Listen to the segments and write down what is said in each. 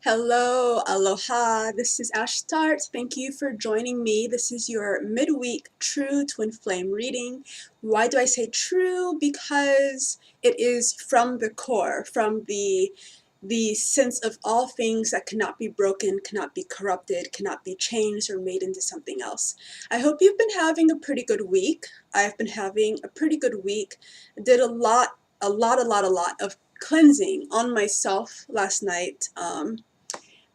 Hello, aloha. This is Ashtart. Thank you for joining me. This is your midweek true twin flame reading. Why do I say true? Because it is from the core, from the sense of all things that cannot be broken, cannot be corrupted, cannot be changed or made into something else. I hope you've been having a pretty good week. I've been having a pretty good week. I did a lot of cleansing on myself last night.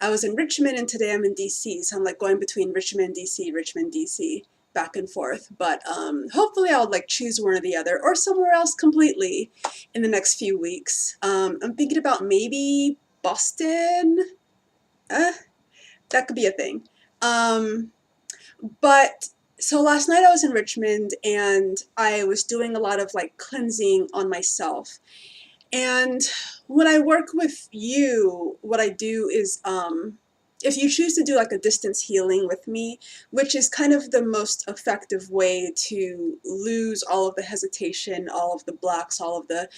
I was in Richmond and today I'm in DC, so I'm like going between Richmond, DC, back and forth. But hopefully I'll like choose one or the other or somewhere else completely in the next few weeks. I'm thinking about maybe Boston. That could be a thing. But so last night I was in Richmond and I was doing a lot of like cleansing on myself. And when I work with you, what I do is, if you choose to do like a distance healing with me, which is kind of the most effective way to lose all of the hesitation, all of the blocks, all of the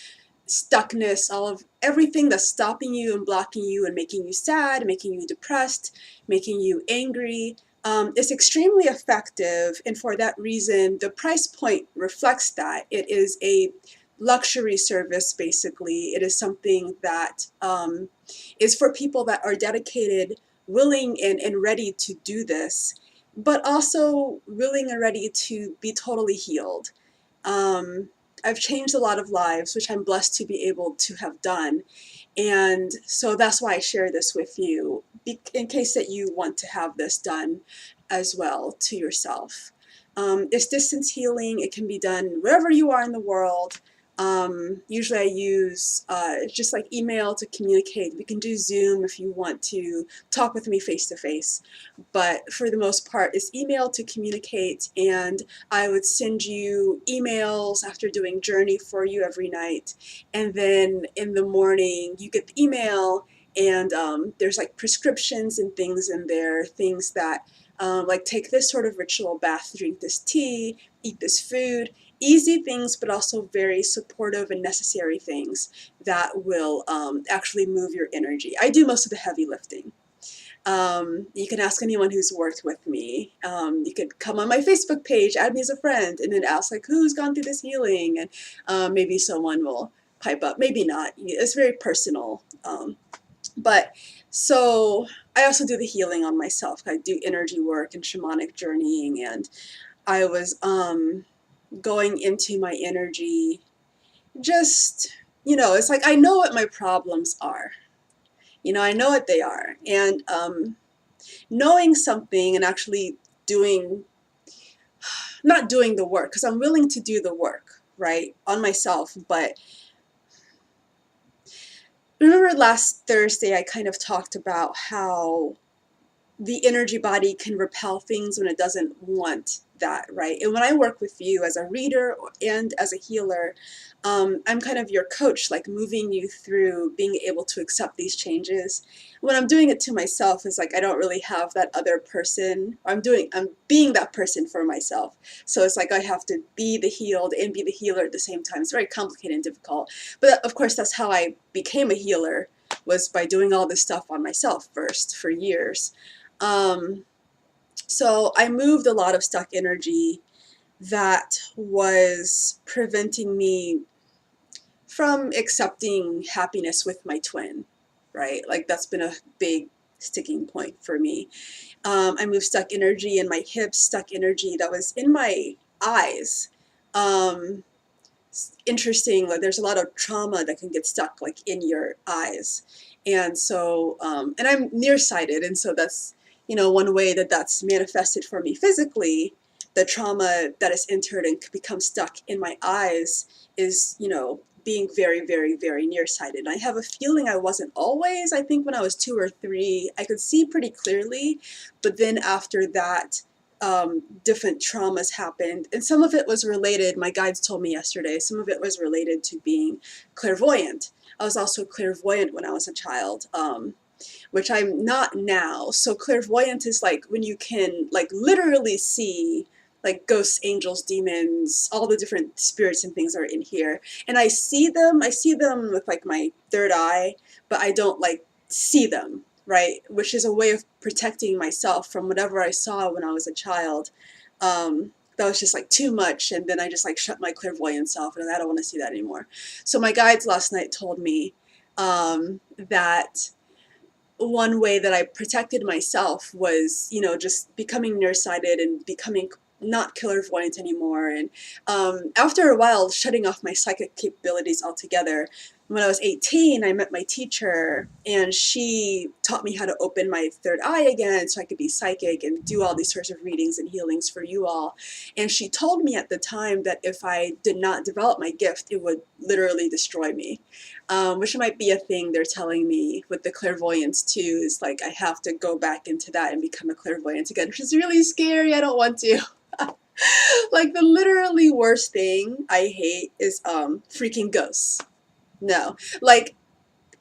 stuckness, all of everything that's stopping you and blocking you and making you sad, making you depressed, making you angry, is extremely effective. And for that reason, the price point reflects that. It is a luxury service, basically. It is something that is for people that are dedicated, willing, and ready to do this, but also willing and ready to be totally healed. I've changed a lot of lives, which I'm blessed to be able to have done. And so that's why I share this with you, in case that you want to have this done as well to yourself. It's distance healing. It can be done wherever you are in the world. Usually I use just like email to communicate. We can do Zoom if you want to talk with me face to face, but for the most part it's email to communicate, and I would send you emails after doing journey for you every night, and then in the morning you get the email, and there's like prescriptions and things in there, things that like take this sort of ritual bath, drink this tea, eat this food. Easy things, but also very supportive and necessary things that will actually move your energy. I do most of the heavy lifting. You can ask anyone who's worked with me. You could come on my Facebook page, add me as a friend, and then ask like who's gone through this healing, and maybe someone will pipe up. Maybe not. It's very personal. But so I also do the healing on myself. I do energy work and shamanic journeying, and I was going into my energy, just, it's like I know what my problems are. I know what they are. And knowing something and actually not doing the work, because I'm willing to do the work, right, on myself. But remember last Thursday, I kind of talked about how the energy body can repel things when it doesn't want that, right? And when I work with you as a reader and as a healer, I'm kind of your coach, like moving you through being able to accept these changes. When I'm doing it to myself, it's like I don't really have that other person. I'm being that person for myself. So it's like I have to be the healed and be the healer at the same time. It's very complicated and difficult. But of course, that's how I became a healer, was by doing all this stuff on myself first for years. So I moved a lot of stuck energy that was preventing me from accepting happiness with my twin, right? Like that's been a big sticking point for me. I moved stuck energy in my hips, stuck energy that was in my eyes. Interesting, like there's a lot of trauma that can get stuck like in your eyes. And so, and I'm nearsighted, and so that's, one way that that's manifested for me physically. The trauma that is entered and become stuck in my eyes is, being very, very, very nearsighted. I have a feeling I wasn't always. I think when I was 2 or 3, I could see pretty clearly, but then after that, different traumas happened, and some of it was related, my guides told me yesterday, some of it was related to being clairvoyant. I was also clairvoyant when I was a child, which I'm not now. So clairvoyant is like when you can like literally see like ghosts, angels, demons, all the different spirits and things are in here. And I see them with like my third eye, but I don't like see them. right? Which is a way of protecting myself from whatever I saw when I was a child. That was just like too much, and then I just like shut my clairvoyant self, and I don't want to see that anymore. So my guides last night told me that one way that I protected myself was, you know, just becoming nearsighted and becoming not clairvoyant anymore. And after a while, shutting off my psychic capabilities altogether. When I was 18, I met my teacher, and she taught me how to open my third eye again so I could be psychic and do all these sorts of readings and healings for you all. And she told me at the time that if I did not develop my gift, it would literally destroy me. Which might be a thing they're telling me with the clairvoyance too, is like I have to go back into that and become a clairvoyant again, which is really scary. I don't want to. Like the literally worst thing I hate is freaking ghosts. No, like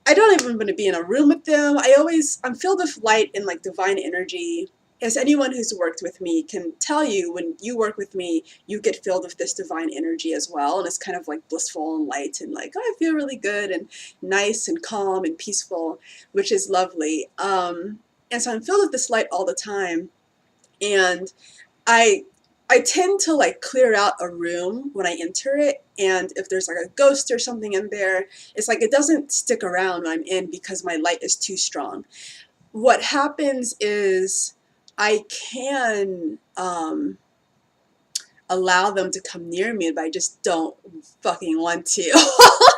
I don't even want to be in a room with them. I'm filled with light and like divine energy. As anyone who's worked with me can tell you, when you work with me, you get filled with this divine energy as well. And it's kind of like blissful and light and like, oh, I feel really good and nice and calm and peaceful, which is lovely. And so I'm filled with this light all the time. And I I tend to like clear out a room when I enter it, and if there's like a ghost or something in there, it's like it doesn't stick around when I'm in because my light is too strong. What happens is I can allow them to come near me, but I just don't fucking want to.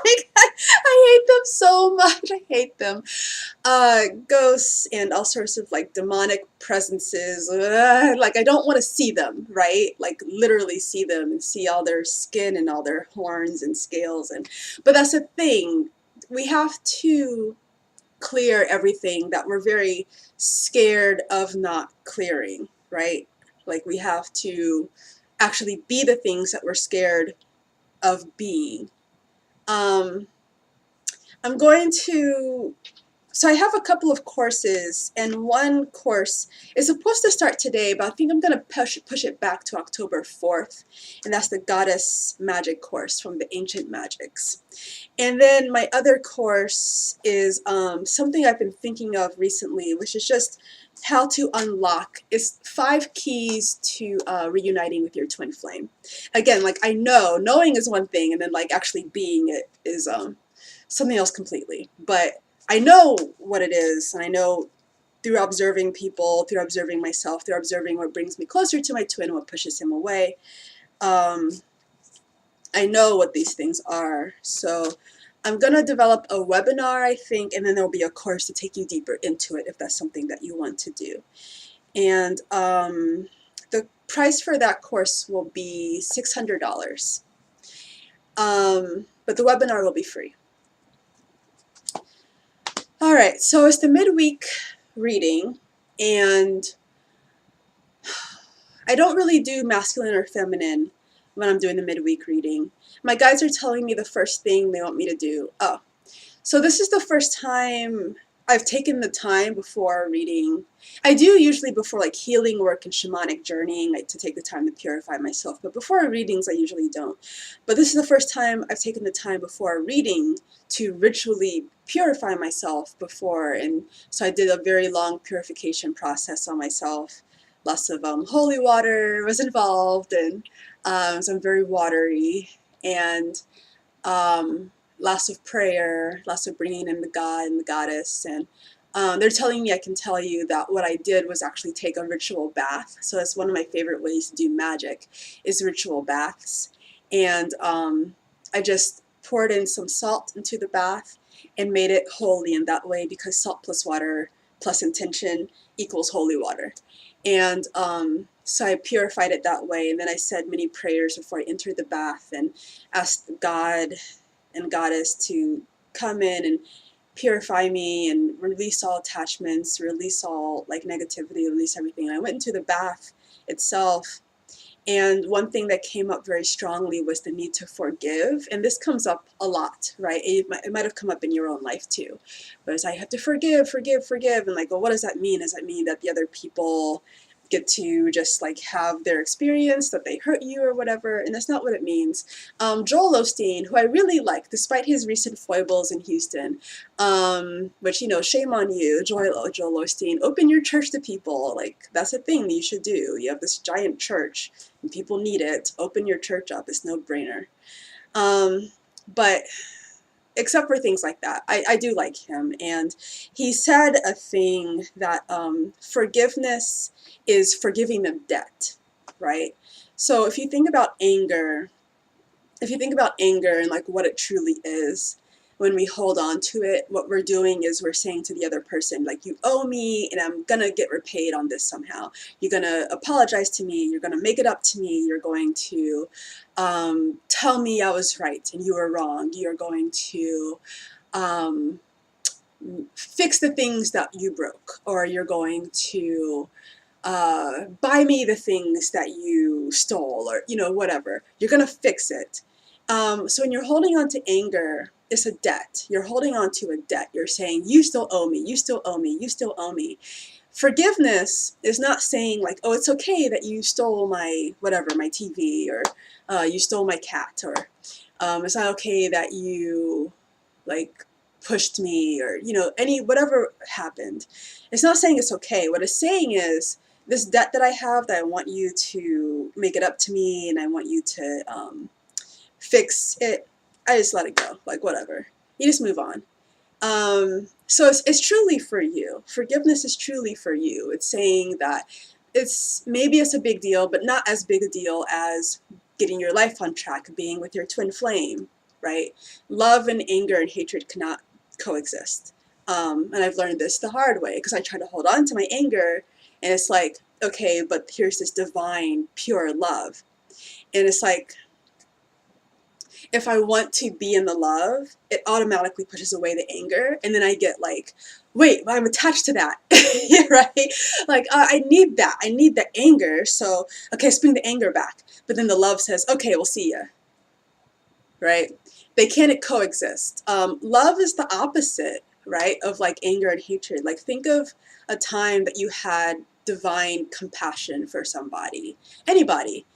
Like, I hate them so much. I hate them. Ghosts and all sorts of like demonic presences. Like I don't want to see them, right? Like literally see them and see all their skin and all their horns and scales. But that's the thing. We have to clear everything that we're very scared of not clearing, right? Like we have to actually be the things that we're scared of being. I'm going to, so I have a couple of courses, and one course is supposed to start today, but I think I'm going to push it back to October 4th, and that's the Goddess Magic course from the Ancient Magics. And then my other course is something I've been thinking of recently, which is just how to unlock. It's 5 keys to reuniting with your twin flame. Again, like I know, knowing is one thing, and then like actually being it is something else completely. But I know what it is, and I know through observing people, through observing myself, through observing what brings me closer to my twin, what pushes him away. I know what these things are. So I'm going to develop a webinar, I think, and then there'll be a course to take you deeper into it if that's something that you want to do. And the price for that course will be $600. But the webinar will be free. All right, so it's the midweek reading, and I don't really do masculine or feminine when I'm doing the midweek reading. My guides are telling me the first thing they want me to do. Oh, so this is the first time I've taken the time before reading. I do usually before like healing work and shamanic journeying, like to take the time to purify myself. But before readings, I usually don't. But this is the first time I've taken the time before reading to ritually purify myself before. And so I did a very long purification process on myself. Lots of holy water was involved, and so I'm very watery, and lots of prayer, lots of bringing in the god and the goddess. And they're telling me I can tell you that what I did was actually take a ritual bath. So that's one of my favorite ways to do magic, is ritual baths. And I just poured in some salt into the bath and made it holy in that way, because salt plus water plus intention equals holy water. And so I purified it that way, and then I said many prayers before I entered the bath and asked God and Goddess to come in and purify me and release all attachments, release all like negativity, release everything. And I went into the bath itself, and one thing that came up very strongly was the need to forgive. And this comes up a lot, right? It might have come up in your own life too. But it's I have to forgive, forgive, forgive. And like, well, what does that mean? Does that mean that the other people get to just like have their experience that they hurt you or whatever, and that's not what it means. Joel Osteen, who I really like, despite his recent foibles in Houston, which, you know, shame on you, Joel Osteen, open your church to people. Like, that's a thing that you should do. You have this giant church and people need it. Open your church up. It's no brainer. But except for things like that, I do like him. And he said a thing that forgiveness is forgiving them debt, right? So if you think about anger, and like what it truly is, when we hold on to it, what we're doing is we're saying to the other person, like, you owe me and I'm gonna get repaid on this somehow. You're gonna apologize to me, you're gonna make it up to me, you're going to tell me I was right and you were wrong, you're going to fix the things that you broke, or you're going to buy me the things that you stole, or, you know, whatever. You're gonna fix it. So when you're holding on to anger, it's a debt. You're holding on to a debt. You're saying, you still owe me, you still owe me, you still owe me. Forgiveness is not saying like, oh, it's okay that you stole my, whatever, my TV, or you stole my cat, or it's not okay that you like pushed me, or, you know, whatever happened. It's not saying it's okay. What it's saying is, this debt that I have, that I want you to make it up to me, and I want you to fix it, I just let it go, like whatever. You just move on. So it's truly for you. Forgiveness is truly for you. It's saying that maybe it's a big deal, but not as big a deal as getting your life on track, being with your twin flame, right? Love and anger and hatred cannot coexist. And I've learned this the hard way, because I try to hold on to my anger, and it's like, okay, but here's this divine, pure love. And it's like, if I want to be in the love, it automatically pushes away the anger. And then I get like, wait, I'm attached to that, right? Like, I need that. I need the anger. So, okay, let's bring the anger back. But then the love says, okay, we'll see ya, right? They can't coexist. Love is the opposite, right, of like anger and hatred. Like, think of a time that you had divine compassion for somebody, anybody.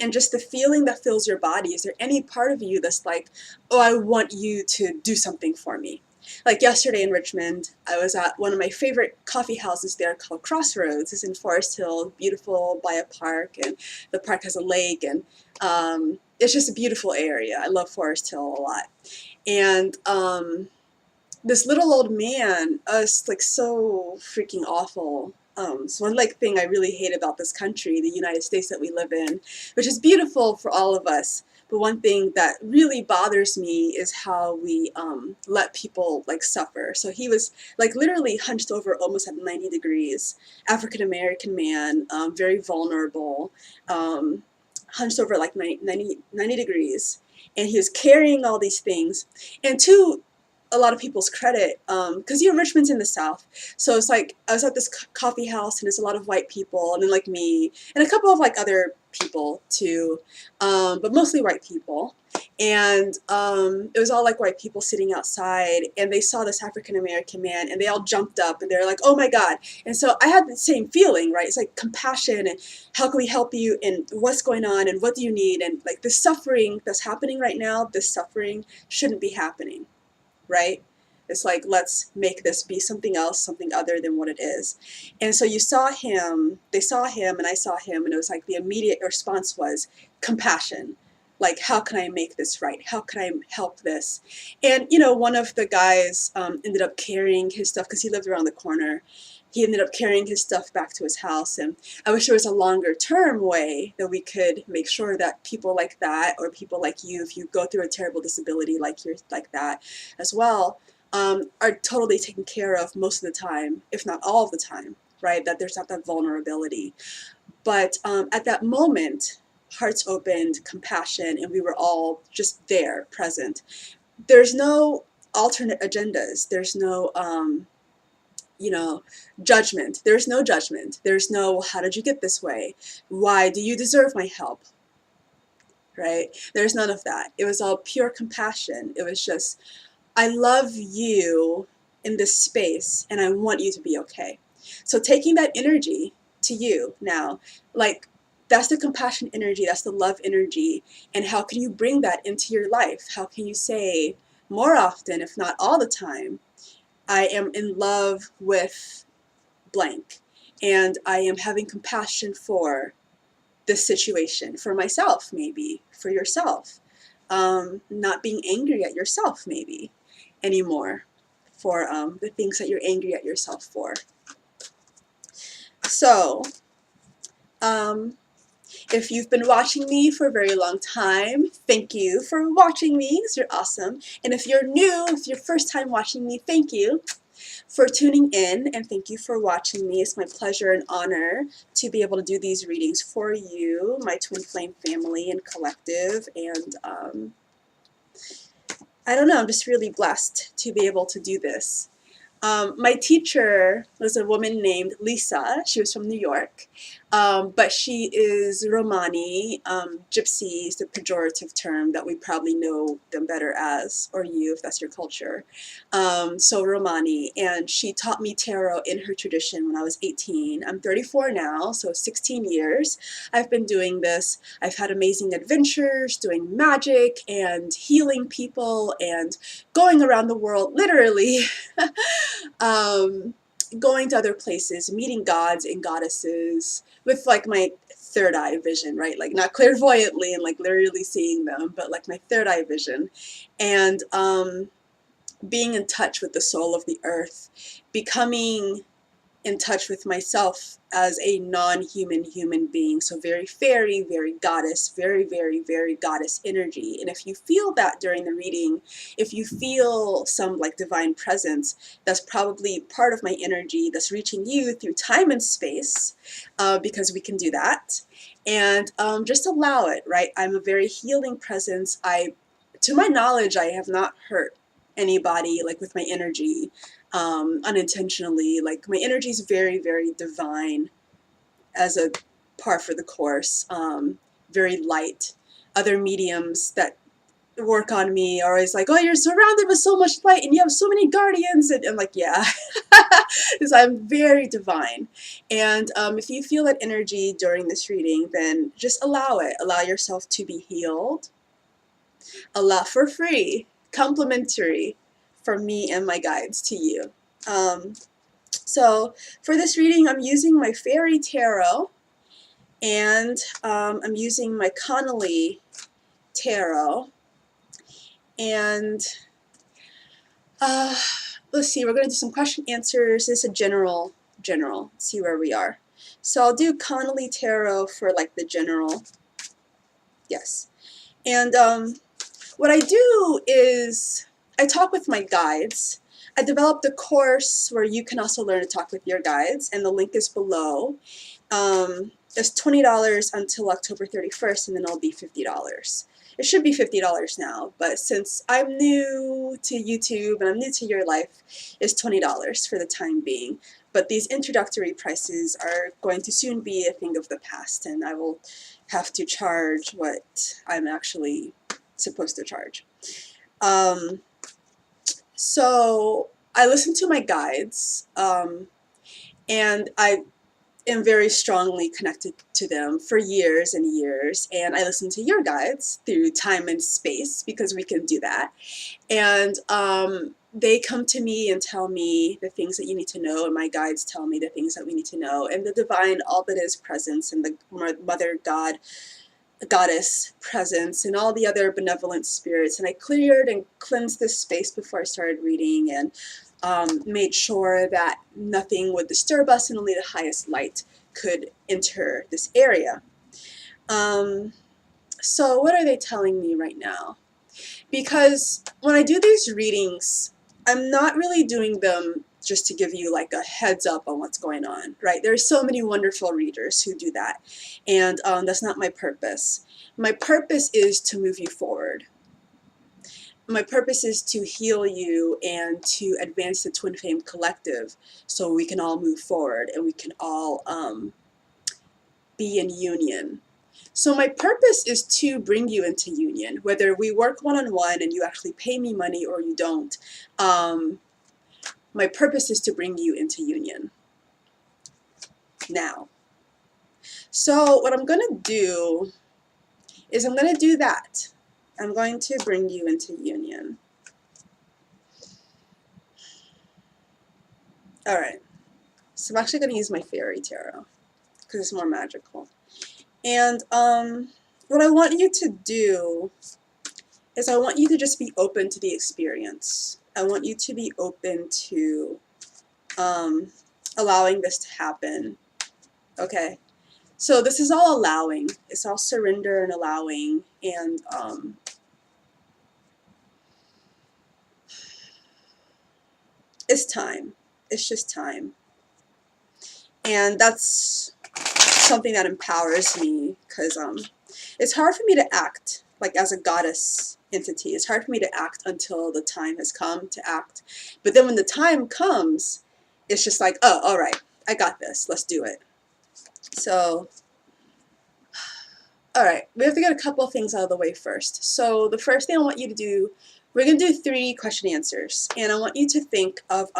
And just the feeling that fills your body. Is there any part of you that's like, oh, I want you to do something for me? Like yesterday in Richmond, I was at one of my favorite coffee houses there called Crossroads. It's in Forest Hill, beautiful, by a park, and the park has a lake, and it's just a beautiful area. I love Forest Hill a lot. And this little old man, us like so freaking awful. So one like thing I really hate about this country, the United States that we live in, which is beautiful for all of us, but one thing that really bothers me is how we let people like suffer. So he was like literally hunched over almost at 90 degrees, African American man, very vulnerable, hunched over like 90 degrees, and he was carrying all these things. And to a lot of people's credit, because, you know, Richmond's in the South, so it's like I was at this coffee house, and it's a lot of white people, and then like me and a couple of like other people too, but mostly white people. And it was all like white people sitting outside, and they saw this African American man, and they all jumped up, and they're like, oh my God. And so I had the same feeling, right? It's like compassion, and how can we help you, and what's going on, and what do you need, and like the suffering that's happening right now, this suffering shouldn't be happening. Right? It's like, let's make this be something else, something other than what it is. And so you saw him, they saw him, and I saw him, and it was like the immediate response was compassion. Like, how can I make this right? How can I help this? And, you know, one of the guys ended up carrying his stuff, because he lived around the corner. He ended up carrying his stuff back to his house. And I wish there was a longer term way that we could make sure that people like that, or people like you, if you go through a terrible disability like you're like that as well, are totally taken care of most of the time, if not all of the time, right? That there's not that vulnerability. But at that moment, hearts opened, compassion, and we were all just there, present. There's no alternate agendas. There's no you know, judgment. There's no judgment. There's no, how did you get this way? Why do you deserve my help? Right? There's none of that. It was all pure compassion. It was just, I love you in this space, and I want you to be okay. So taking that energy, to you now. Like, that's the compassion energy, that's the love energy, and how can you bring that into your life? How can you say more often, if not all the time, I am in love with blank, and I am having compassion for this situation, for myself, maybe, for yourself. Not being angry at yourself, maybe, anymore, for the things that you're angry at yourself for. So, if you've been watching me for a very long time, thank you for watching me, because you're awesome. And if you're new, if you're first time watching me, thank you for tuning in, and thank you for watching me. It's my pleasure and honor to be able to do these readings for you, my twin flame family and collective, and I don't know, I'm just really blessed to be able to do this. My teacher was a woman named Lisa. She was from New York, but she is Romani. Gypsy is the pejorative term that we probably know them better as, or you if that's your culture. So Romani, and she taught me tarot in her tradition when I was 18. I'm 34 now, so 16 years I've been doing this. I've had amazing adventures doing magic and healing people and going around the world, literally. Going to other places, meeting gods and goddesses with like my third eye vision, right? Like not clairvoyantly and like literally seeing them, but like my third eye vision, and being in touch with the soul of the earth, becoming in touch with myself as a non-human human being. So very fairy, very goddess, very, very, very goddess energy. And if you feel that during the reading, if you feel some like divine presence, that's probably part of my energy that's reaching you through time and space, because we can do that. And just allow it, right? I'm a very healing presence. To my knowledge, I have not hurt anybody like with my energy unintentionally. Like my energy is very, very divine as a par for the course, very light. Other mediums that work on me are always like, oh, you're surrounded with so much light and you have so many guardians, and I'm like, yeah, because I'm very divine. And if you feel that energy during this reading, then just allow it. Allow yourself to be healed. Allow for free, complimentary, from me and my guides to you. So for this reading, I'm using my Fairy Tarot, and I'm using my Connolly Tarot, and let's see, we're going to do some question answers. This is a general, let's see where we are. So I'll do Connolly Tarot for like the general, yes. And what I do is I talk with my guides. I developed a course where you can also learn to talk with your guides, and the link is below. It's $20 until October 31st, and then it'll be $50. It should be $50 now, but since I'm new to YouTube and I'm new to your life, it's $20 for the time being. But these introductory prices are going to soon be a thing of the past, and I will have to charge what I'm actually supposed to charge. So I listen to my guides, and I am very strongly connected to them for years and years, and I listen to your guides through time and space because we can do that. And they come to me and tell me the things that you need to know, and my guides tell me the things that we need to know, and the divine all that is presence, and the mother god, goddess presence, and all the other benevolent spirits. And I cleared and cleansed this space before I started reading, and made sure that nothing would disturb us and only the highest light could enter this area. So what are they telling me right now? Because when I do these readings, I'm not really doing them just to give you like a heads up on what's going on, right? There's so many wonderful readers who do that, and that's not my purpose. My purpose is to move you forward. My purpose is to heal you and to advance the Twin Flame Collective so we can all move forward and we can all be in union. So my purpose is to bring you into union, whether we work one-on-one and you actually pay me money or you don't. My purpose is to bring you into union. Now, So what I'm going to do is I'm going to do that. I'm going to bring you into union. Alright, so I'm actually going to use my fairy tarot because it's more magical. And what I want you to do is I want you to just be open to the experience. I want you to be open to allowing this to happen. Okay? So this is all allowing. It's all surrender and allowing. And it's time. It's just time. And that's something that empowers me because it's hard for me to act like as a goddess entity. It's hard for me to act until the time has come to act. But then when the time comes, it's just like, oh, all right, I got this. Let's do it. So, all right, we have to get a couple of things out of the way first. So the first thing I want you to do, we're going to do 3 question answers. And I want you to think of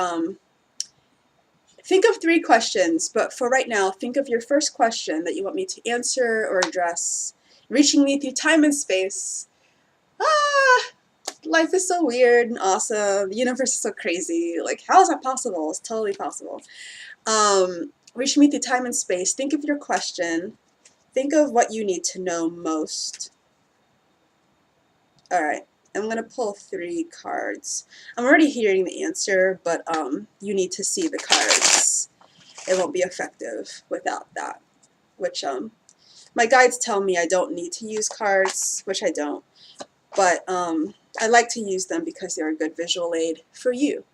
3 questions, but for right now, think of your first question that you want me to answer or address, reaching me through time and space. Life is so weird and awesome. The universe is so crazy. Like, how is that possible? It's totally possible. Reaching me through time and space. Think of your question. Think of what you need to know most. All right. I'm going to pull 3 cards. I'm already hearing the answer, but you need to see the cards. It won't be effective without that, which my guides tell me I don't need to use cards, which I don't, but I like to use them because they're a good visual aid for you.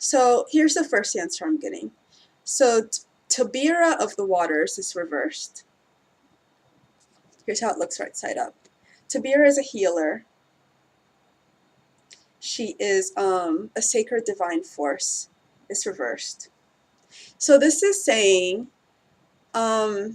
So here's the first answer I'm getting. So Tabira of the Waters is reversed. Here's how it looks right side up. Tabira is a healer. She is a sacred divine force. It's reversed. So this is saying, to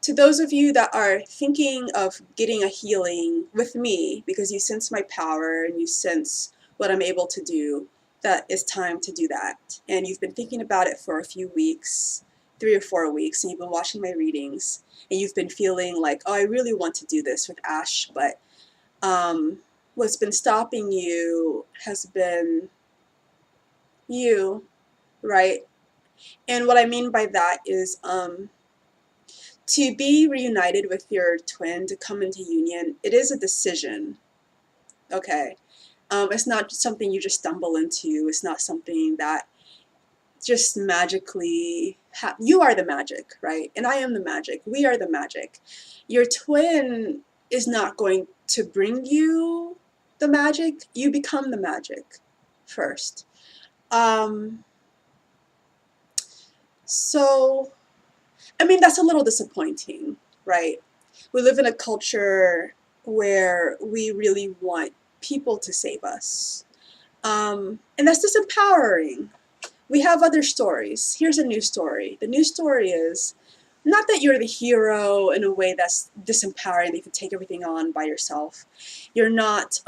those of you that are thinking of getting a healing with me, because you sense my power and you sense what I'm able to do, that it's time to do that. And you've been thinking about it for a few weeks, 3 or 4 weeks, and you've been watching my readings, and you've been feeling like, oh, I really want to do this with Ash, but what's been stopping you has been you, right? And what I mean by that is to be reunited with your twin, to come into union, it is a decision, okay? It's not something you just stumble into. It's not something that just magically you are the magic, right? And I am the magic. We are the magic. Your twin is not going to bring you the magic. You become the magic first. So, I mean, that's a little disappointing, right? We live in a culture where we really want people to save us. And that's disempowering. We have other stories. Here's a new story. The new story is not that you're the hero in a way that's disempowering, that you can take everything on by yourself. You're not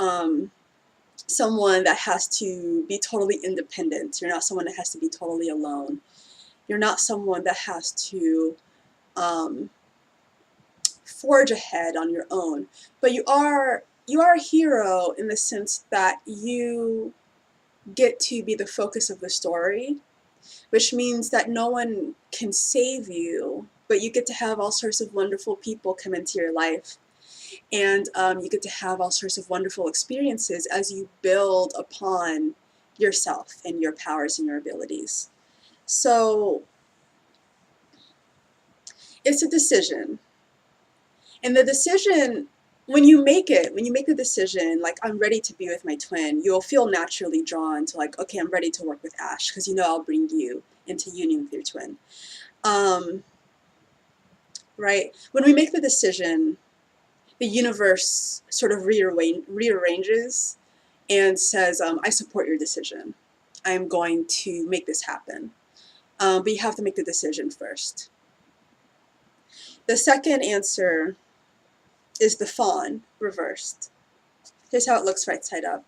someone that has to be totally independent. You're not someone that has to be totally alone. You're not someone that has to forge ahead on your own. But you are a hero in the sense that you get to be the focus of the story, which means that no one can save you, but you get to have all sorts of wonderful people come into your life. And you get to have all sorts of wonderful experiences as you build upon yourself and your powers and your abilities. So it's a decision. And the decision, when you make the decision, like, I'm ready to be with my twin, you'll feel naturally drawn to, like, okay, I'm ready to work with Ash, because you know I'll bring you into union with your twin. Right? When we make the decision, the universe sort of rearranges and says, I support your decision. I'm going to make this happen. But you have to make the decision first. The second answer is the fawn reversed. Here's how it looks right side up.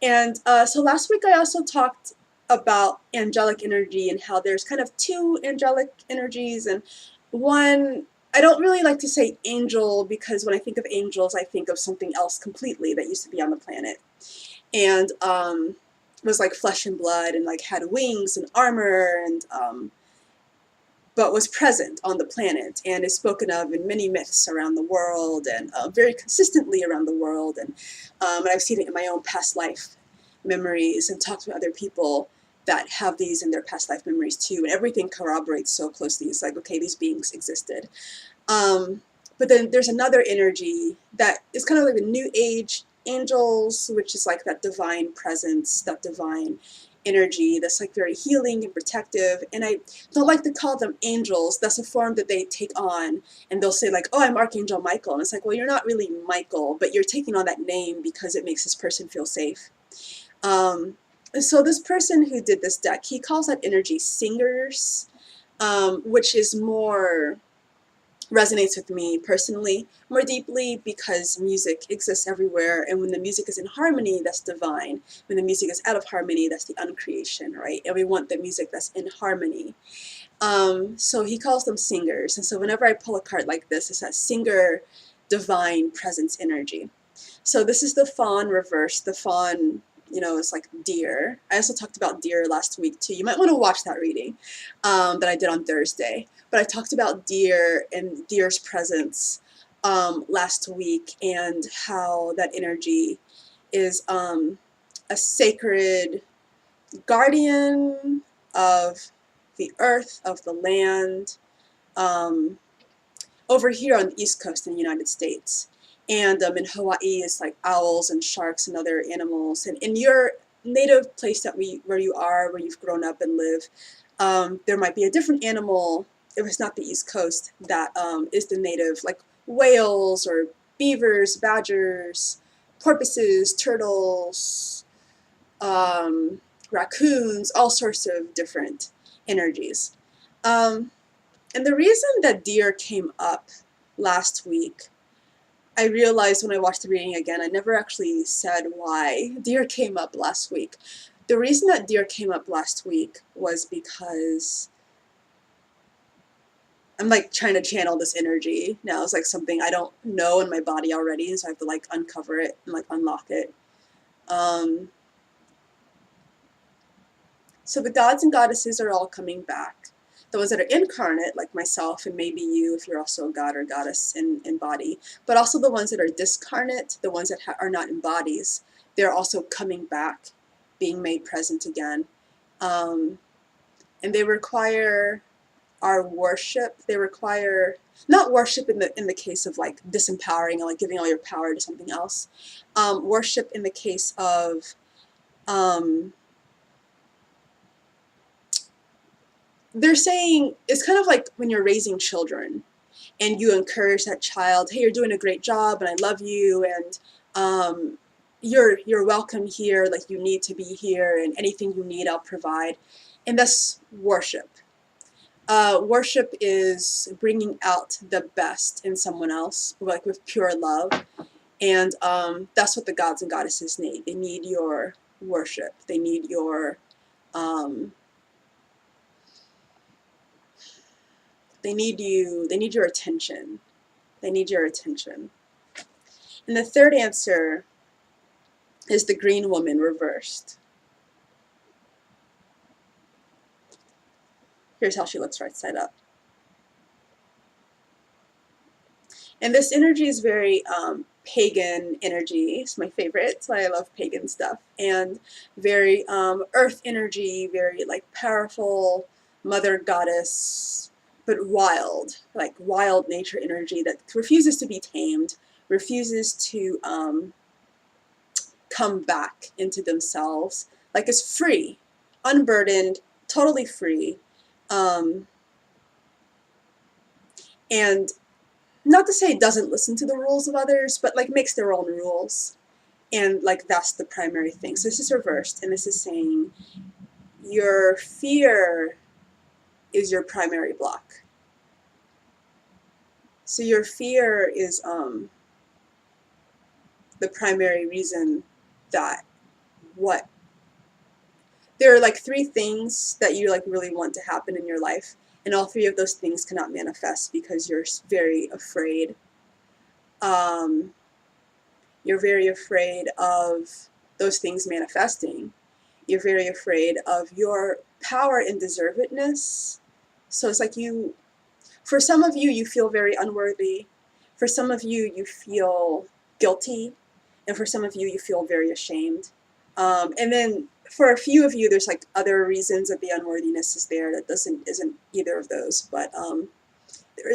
And so last week I also talked about angelic energy and how there's kind of two angelic energies, and one, I don't really like to say angel because when I think of angels, I think of something else completely that used to be on the planet, and was like flesh and blood and like had wings and armor, and but was present on the planet and is spoken of in many myths around the world, and very consistently around the world. And I've seen it in my own past life memories and talked to other people that have these in their past life memories too. And everything corroborates so closely. It's like, okay, these beings existed. Um, but then there's another energy that is kind of like the new age angels, which is like that divine presence, that divine energy that's like very healing and protective. And I don't like to call them angels. That's a form that they take on, and they'll say like, oh, I'm Archangel Michael. And it's like, well, you're not really Michael, but you're taking on that name because it makes this person feel safe. So this person who did this deck, he calls that energy singers, which is more resonates with me personally more deeply because music exists everywhere, and when the music is in harmony, that's divine. When the music is out of harmony, that's the uncreation, right? And we want the music that's in harmony. So he calls them singers, and so whenever I pull a card like this, it's that singer divine presence energy. So this is the fawn reversed. The fawn, you know, is like deer. I also talked about deer last week too. You might want to watch that reading that I did on Thursday. But I talked about deer and deer's presence last week, and how that energy is a sacred guardian of the earth, of the land, um, over here on the East Coast in the United States. And in Hawaii, it's like owls and sharks and other animals. And in your native place where you are, where you've grown up and live, there might be a different animal, if it's not the East Coast, that is the native, like whales or beavers, badgers, porpoises, turtles, raccoons, all sorts of different energies. Um, and the reason that deer came up last week, I realized when I watched the reading again, I never actually said why deer came up last week. The reason that deer came up last week was because I'm like trying to channel this energy now. It's like something I don't know in my body already, so I have to like uncover it and like unlock it. So the gods and goddesses are all coming back. The ones that are incarnate, like myself and maybe you, if you're also a god or goddess in body, but also the ones that are discarnate, the ones that are not in bodies, they're also coming back, being made present again. And they require our worship. They require not worship in the case of like disempowering and like giving all your power to something else. Worship in the case of they're saying it's kind of like when you're raising children and you encourage that child, hey, you're doing a great job and I love you, and you're welcome here, like you need to be here, and anything you need I'll provide. And that's worship. Worship is bringing out the best in someone else, like with pure love. And that's what the gods and goddesses need. They need your worship. They need your they need your attention. They need your attention. And the third answer is the green woman reversed. Here's how she looks right side up. And this energy is very pagan energy. It's my favorite. That's why I love pagan stuff. And very earth energy, very like powerful mother goddess, but wild, like wild nature energy that refuses to be tamed, refuses to come back into themselves, like it's free, unburdened, totally free. And not to say it doesn't listen to the rules of others, but like makes their own rules. And like that's the primary thing. So this is reversed, and this is saying your fear is your primary block. So your fear is the primary reason that what there are like 3 things that you like really want to happen in your life, and all 3 of those things cannot manifest because you're very afraid. Um, you're very afraid of those things manifesting. You're very afraid of your power and deservedness. So it's like for some of you, you feel very unworthy. For some of you, you feel guilty. And for some of you, you feel very ashamed. And then for a few of you, there's like other reasons that the unworthiness is there that isn't either of those, but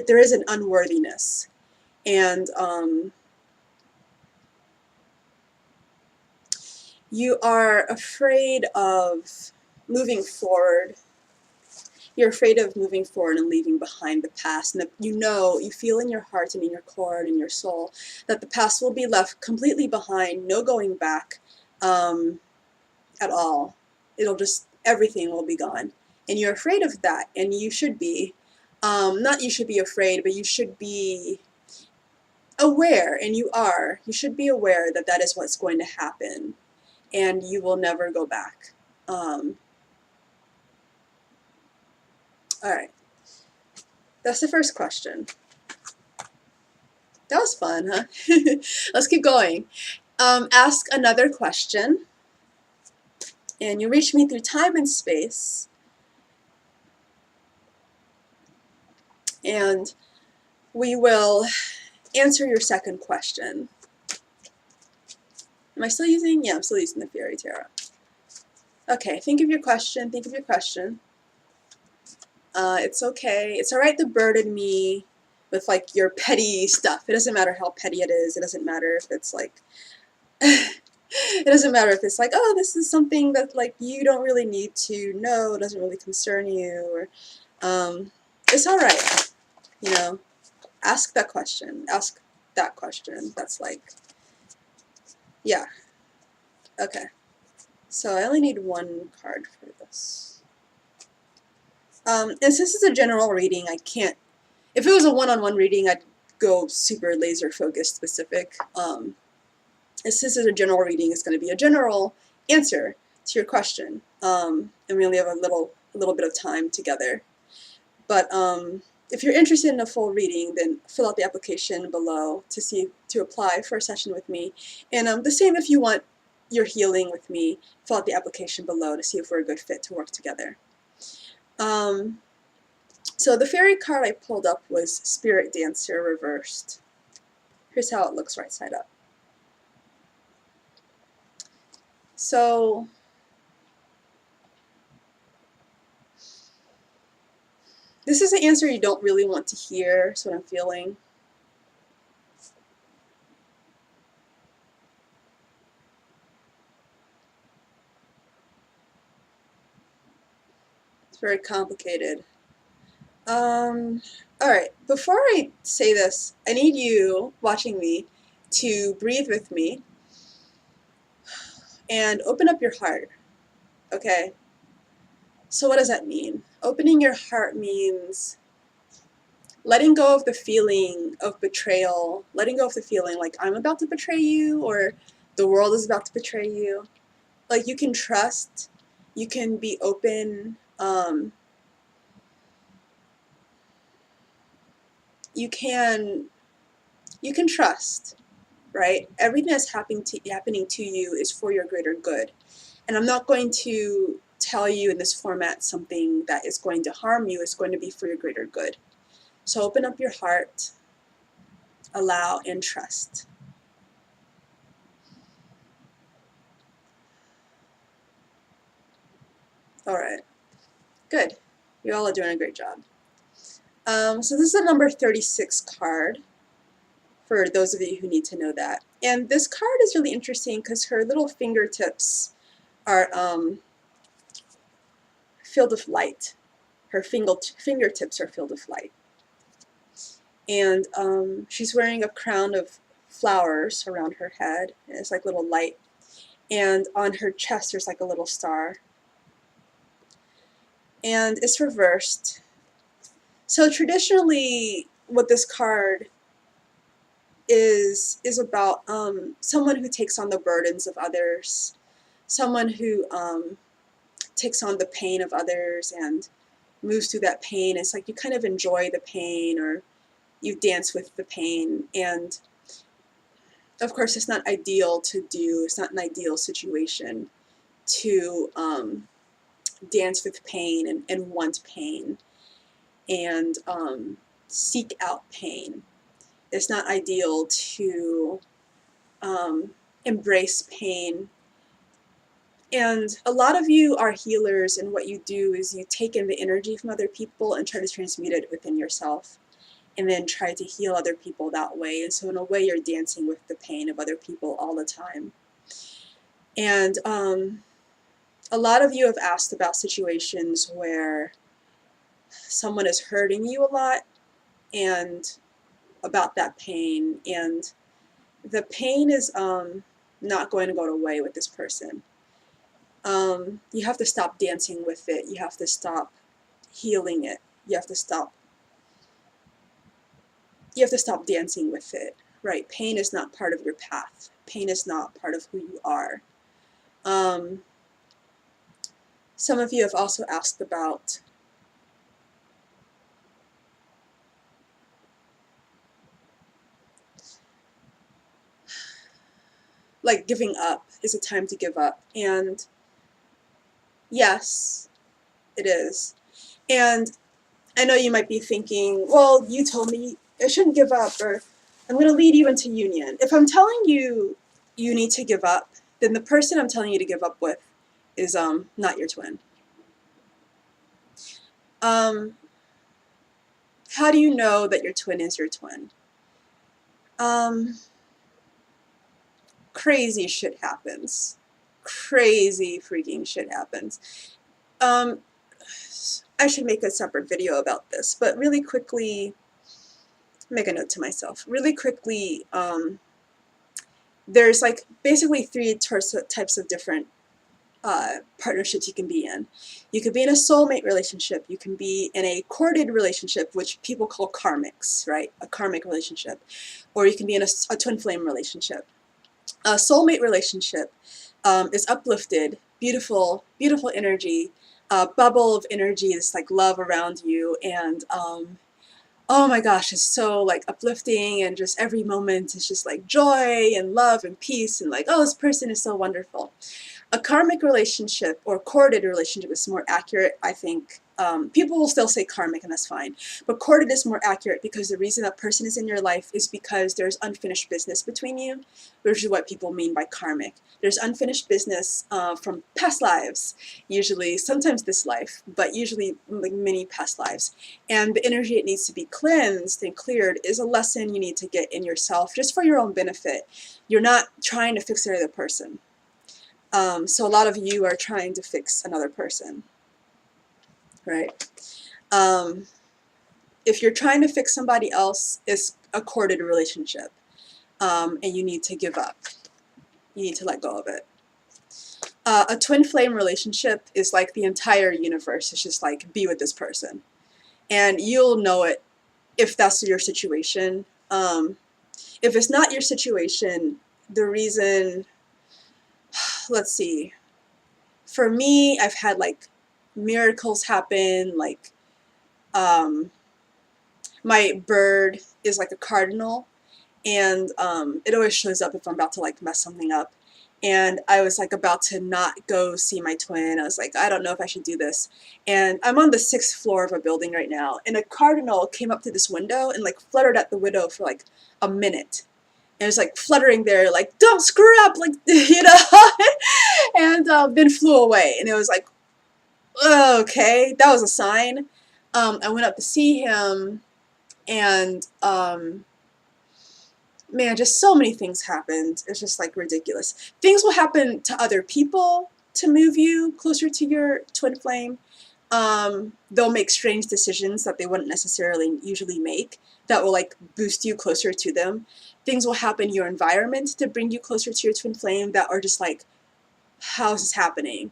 there is an unworthiness. And you are afraid of moving forward. You're afraid of moving forward and leaving behind the past, and that you feel in your heart and in your core and in your soul that the past will be left completely behind, no going back at all. Everything will be gone, and you're afraid of that, and you should be. Not you should be afraid, but you should be aware, and you are. You should be aware that that is what's going to happen, and you will never go back. All right. That's the first question. That was fun, huh? Let's keep going. Ask another question, and you reach me through time and space, and we will answer your second question. Am I still using? Yeah, I'm still using the Fairy Tarot. Okay, think of your question. Think of your question. It's okay. It's all right to burden me with like your petty stuff. It doesn't matter how petty it is. It doesn't matter if it's like it doesn't matter if it's like, oh, this is something that like you don't really need to know, it doesn't really concern you, or it's all right. You know, ask that question. Ask that question. That's like, yeah. Okay. So I only need 1 card for this. And since it's a general reading, I can't. If it was a one-on-one reading, I'd go super laser focused specific. And since it's a general reading, it's going to be a general answer to your question. And we only have a little bit of time together. But if you're interested in a full reading, then fill out the application below to apply for a session with me. And the same if you want your healing with me, fill out the application below to see if we're a good fit to work together. So the fairy card I pulled up was Spirit Dancer reversed. Here's how it looks right side up. So this is an answer you don't really want to hear, is what I'm feeling. It's very complicated. Alright, before I say this, I need you, watching me, to breathe with me and open up your heart, okay? So what does that mean? Opening your heart means letting go of the feeling of betrayal, letting go of the feeling like I'm about to betray you or the world is about to betray you. Like you can trust, you can be open, you can trust, right? Everything that's happening to you is for your greater good. And I'm not going to tell you in this format something that is going to harm you. It's going to be for your greater good. So open up your heart, allow, and trust. All right, good. You all are doing a great job. So this is a number 36 card, for those of you who need to know that. And this card is really interesting because her little fingertips are filled with light. Her fingertips are filled with light. And she's wearing a crown of flowers around her head. And it's like little light. And on her chest there's like a little star. And it's reversed. So traditionally what this card is about someone who takes on the burdens of others, someone who takes on the pain of others and moves through that pain. It's like you kind of enjoy the pain, or you dance with the pain. And of course, it's not ideal to do, it's not an ideal situation to dance with pain and want pain and seek out pain. It's not ideal to embrace pain. And a lot of you are healers, and what you do is you take in the energy from other people and try to transmute it within yourself, and then try to heal other people that way. And so in a way, you're dancing with the pain of other people all the time. And a lot of you have asked about situations where someone is hurting you a lot, and about that pain. And the pain is not going to go away with this person. You have to stop dancing with it. You have to stop healing it. You have to stop dancing with it, right? Pain is not part of your path. Pain is not part of who you are. Some of you have also asked about like giving up. Is it time to give up? And yes, it is. And I know you might be thinking, well, you told me I shouldn't give up, or I'm going to lead you into union. If I'm telling you you need to give up, then the person I'm telling you to give up with is not your twin. How do you know that your twin is your twin? Crazy shit happens. Crazy freaking shit happens. I should make a separate video about this, but really quickly, make a note to myself. Really quickly, there's like basically three types of different partnerships you can be in. You could be in a soulmate relationship. You can be in a courted relationship, which people call karmics, right? A karmic relationship. Or you can be in a twin flame relationship. A soulmate relationship is uplifted, beautiful, beautiful energy, bubble of energy, this like love around you, and oh my gosh, it's so like uplifting, and just every moment is just like joy and love and peace, and like, oh, this person is so wonderful. A karmic relationship or courted relationship is more accurate, I think. People will still say karmic, and that's fine. But courted is more accurate because the reason that person is in your life is because there's unfinished business between you, which is what people mean by karmic. There's unfinished business from past lives, usually, sometimes this life, but usually like many past lives. And the energy it needs to be cleansed and cleared is a lesson you need to get in yourself just for your own benefit. You're not trying to fix another person. So a lot of you are trying to fix another person, right? If you're trying to fix somebody else, it's a courted relationship, and you need to give up. You need to let go of it. A twin flame relationship is like the entire universe. It's just like, be with this person. And you'll know it if that's your situation. If it's not your situation, the reason, let's see, for me, I've had like miracles happen, like my bird is like a cardinal, and it always shows up if I'm about to like mess something up. And I was like about to not go see my twin. I was like, I don't know if I should do this. And I'm on the 6th floor of a building right now, and a cardinal came up to this window and like fluttered at the window for like a minute. And it was like fluttering there, like, don't screw up, like, you know, and then flew away. And it was like, okay, that was a sign. I went up to see him, and man, just so many things happened. It's just like ridiculous. Things will happen to other people to move you closer to your twin flame. They'll make strange decisions that they wouldn't necessarily usually make that will like boost you closer to them. Things will happen in your environment to bring you closer to your twin flame that are just like, how is this happening?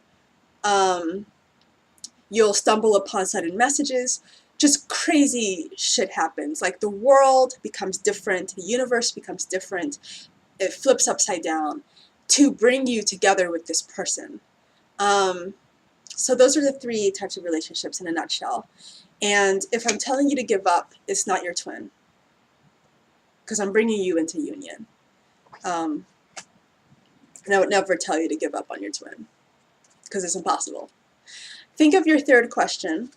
You'll stumble upon sudden messages. Just crazy shit happens. Like the world becomes different, the universe becomes different, it flips upside down to bring you together with this person. So those are the 3 types of relationships in a nutshell. And if I'm telling you to give up, it's not your twin, because I'm bringing you into union. And I would never tell you to give up on your twin, because it's impossible. Think of your 3rd question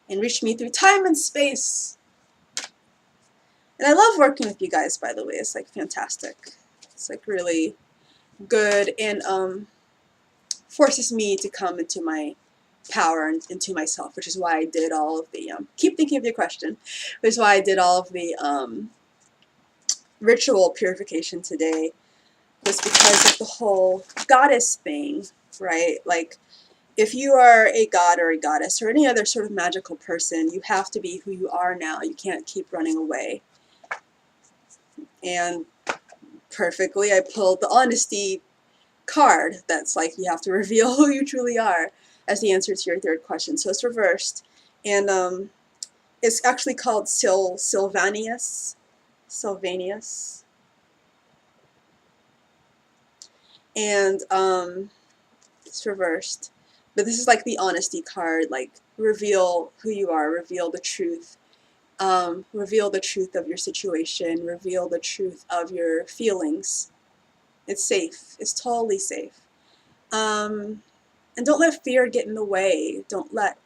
and reach me through time and space. And I love working with you guys, by the way. It's like fantastic. It's like really good, and forces me to come into my power and into myself, which is why I did all of the, keep thinking of your question, which is why I did all of the ritual purification today, was because of the whole goddess thing, right? Like, if you are a god or a goddess or any other sort of magical person, you have to be who you are now. You can't keep running away. And perfectly, I pulled the honesty card that's like, you have to reveal who you truly are as the answer to your 3rd question. So it's reversed, and it's actually called Sylvanus, and it's reversed. But this is like the honesty card, like, reveal who you are, reveal the truth, reveal the truth of your situation, reveal the truth of your feelings. It's safe. It's totally safe. And don't let fear get in the way. Don't let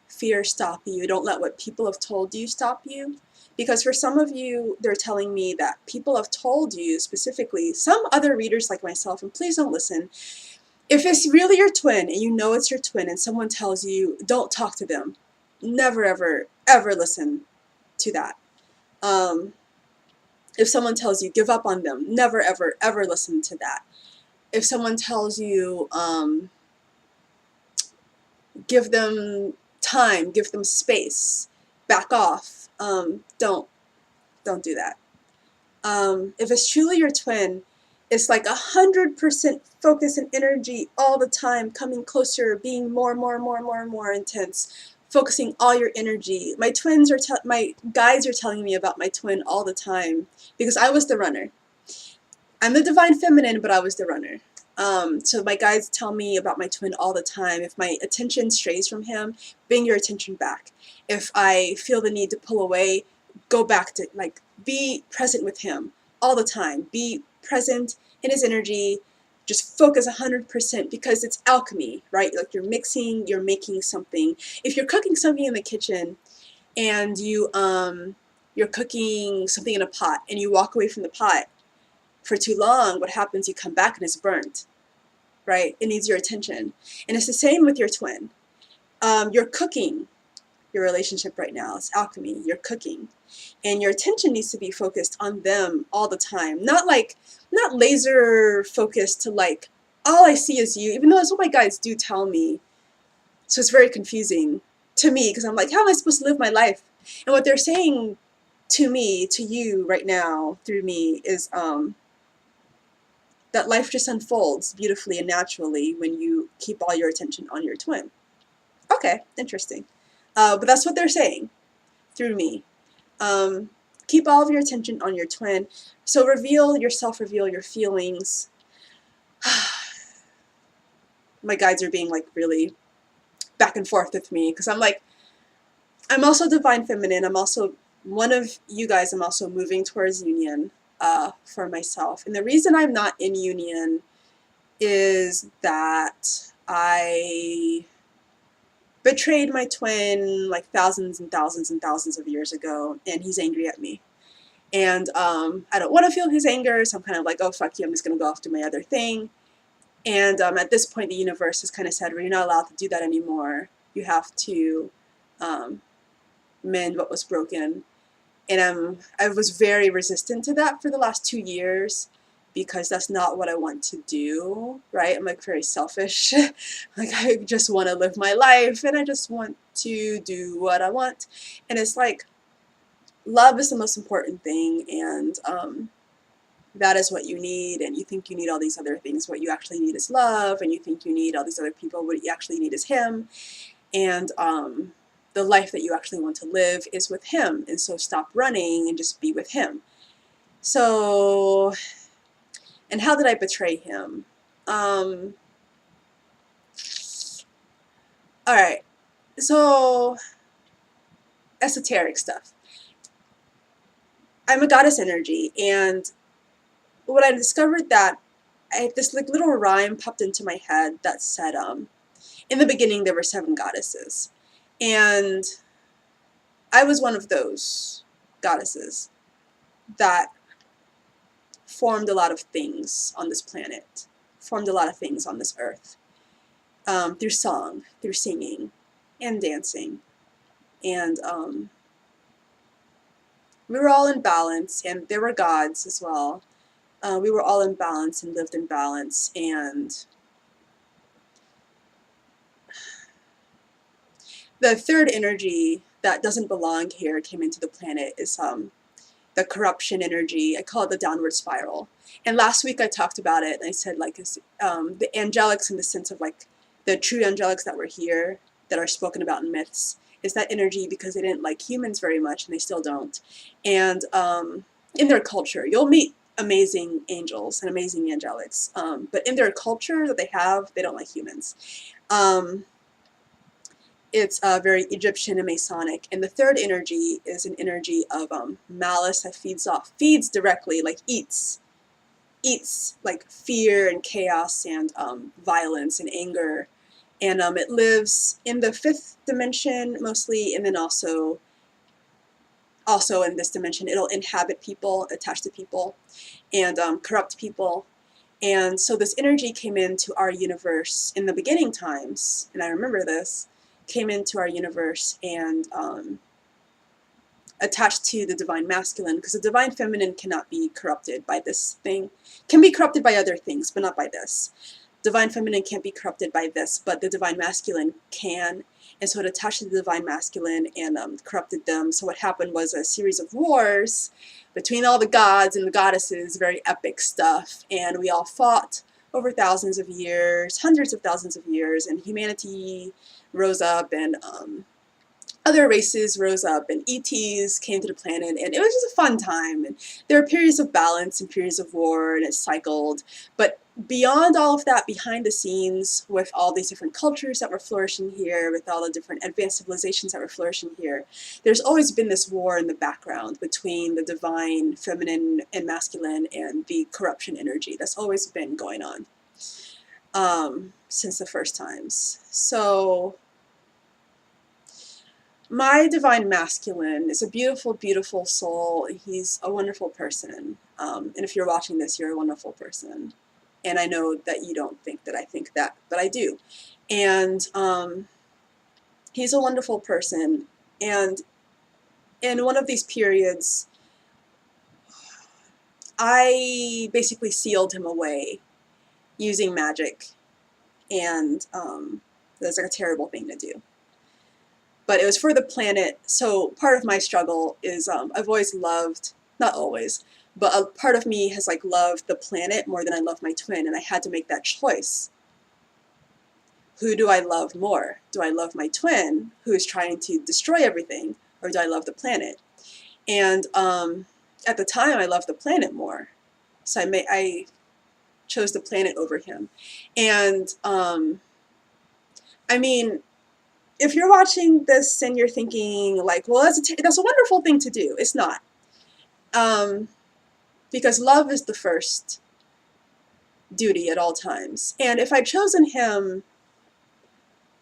fear stop you. Don't let what people have told you stop you. Because for some of you, they're telling me that people have told you specifically, some other readers like myself, and please don't listen, if it's really your twin and you know it's your twin and someone tells you, don't talk to them, never, ever, ever listen to that. If someone tells you, give up on them, never, ever, ever listen to that. If someone tells you, give them time, give them space, back off, don't do that. If it's truly your twin, it's like 100% focus and energy all the time, coming closer, being more intense, focusing all your energy. My guides are telling me about my twin all the time, because I was the runner. I'm the divine feminine, but I was the runner. So my guides tell me about my twin all the time. If my attention strays from him, bring your attention back. If I feel the need to pull away, go back to, like, be present with him all the time. Be present in his energy. Just focus 100%, because it's alchemy, right? Like, you're mixing, you're making something. If you're cooking something in the kitchen and you're cooking something in a pot and you walk away from the pot for too long, what happens? You come back and it's burnt, right? It needs your attention. And it's the same with your twin. You're cooking your relationship right now. It's alchemy. You're cooking. And your attention needs to be focused on them all the time. Not laser focused to, like, all I see is you, even though that's what my guides do tell me. So it's very confusing to me, because I'm like, how am I supposed to live my life? And what they're saying to me, to you right now, through me, is that life just unfolds beautifully and naturally when you keep all your attention on your twin. Okay, interesting. But that's what they're saying through me. Keep all of your attention on your twin. So reveal yourself, reveal your feelings. My guides are being, like, really back and forth with me, because I'm like, I'm also divine feminine. I'm also one of you guys. I'm also moving towards union for myself. And the reason I'm not in union is that I betrayed my twin like thousands and thousands and thousands of years ago, and he's angry at me. And I don't want to feel his anger, so I'm kind of like, oh, fuck you, I'm just going to go off to my other thing. And at this point, the universe has kind of said, well, you're not allowed to do that anymore. You have to mend what was broken. And I was very resistant to that for the last 2 years, because that's not what I want to do, right? I'm, like, very selfish. Like, I just want to live my life, and I just want to do what I want. And it's like, love is the most important thing, and that is what you need. And you think you need all these other things. What you actually need is love, and you think you need all these other people. What you actually need is him. And the life that you actually want to live is with him. And so stop running and just be with him. So, and how did I betray him? Alright, so esoteric stuff. I'm a goddess energy, and when I discovered that, this like little rhyme popped into my head that said, in the beginning there were 7 goddesses, and I was one of those goddesses that formed a lot of things on this planet, formed a lot of things on this earth, through song, through singing, and dancing, and we were all in balance, and there were gods as well. We were all in balance and lived in balance, and the third energy that doesn't belong here came into the planet is the corruption energy. I call it the downward spiral. And last week I talked about it, and I said like the angelics, in the sense of like the true angelics that were here, that are spoken about in myths, is that energy because they didn't like humans very much, and they still don't. And in their culture, you'll meet amazing angels and amazing angelics, but in their culture that they have, they don't like humans. It's very Egyptian and Masonic. And the third energy is an energy of malice that feeds directly, like eats like fear and chaos and violence and anger. And it lives in the 5th dimension mostly, and then also in this dimension, it'll inhabit people, attach to people, and corrupt people. And so this energy came into our universe in the beginning times, and I remember this, came into our universe and attached to the divine masculine, because the divine feminine cannot be corrupted by this thing. Can be corrupted by other things, but not by this. Divine feminine can't be corrupted by this, but the divine masculine can. And so it attached to the divine masculine and corrupted them. So what happened was a series of wars between all the gods and the goddesses, very epic stuff. And we all fought over thousands of years, hundreds of thousands of years, and humanity rose up, and other races rose up, and ETs came to the planet, and it was just a fun time. And there were periods of balance and periods of war, and it cycled. But beyond all of that, behind the scenes, with all these different cultures that were flourishing here, with all the different advanced civilizations that were flourishing here, there's always been this war in the background between the divine feminine and masculine and the corruption energy. That's always been going on since the first times. So my divine masculine is a beautiful, beautiful soul. He's a wonderful person. And if you're watching this, you're a wonderful person. And I know that you don't think that I think that, but I do. And he's a wonderful person. And in one of these periods, I basically sealed him away using magic. And that's like a terrible thing to do. But it was for the planet. So part of my struggle is I've always loved, not always, but a part of me has like loved the planet more than I love my twin, and I had to make that choice. Who do I love more? Do I love my twin, who is trying to destroy everything, or do I love the planet? And at the time, I loved the planet more, so I chose the planet over him. And I mean, if you're watching this and you're thinking like, well, that's a wonderful thing to do, it's not. Because love is the first duty at all times. And if I'd chosen him,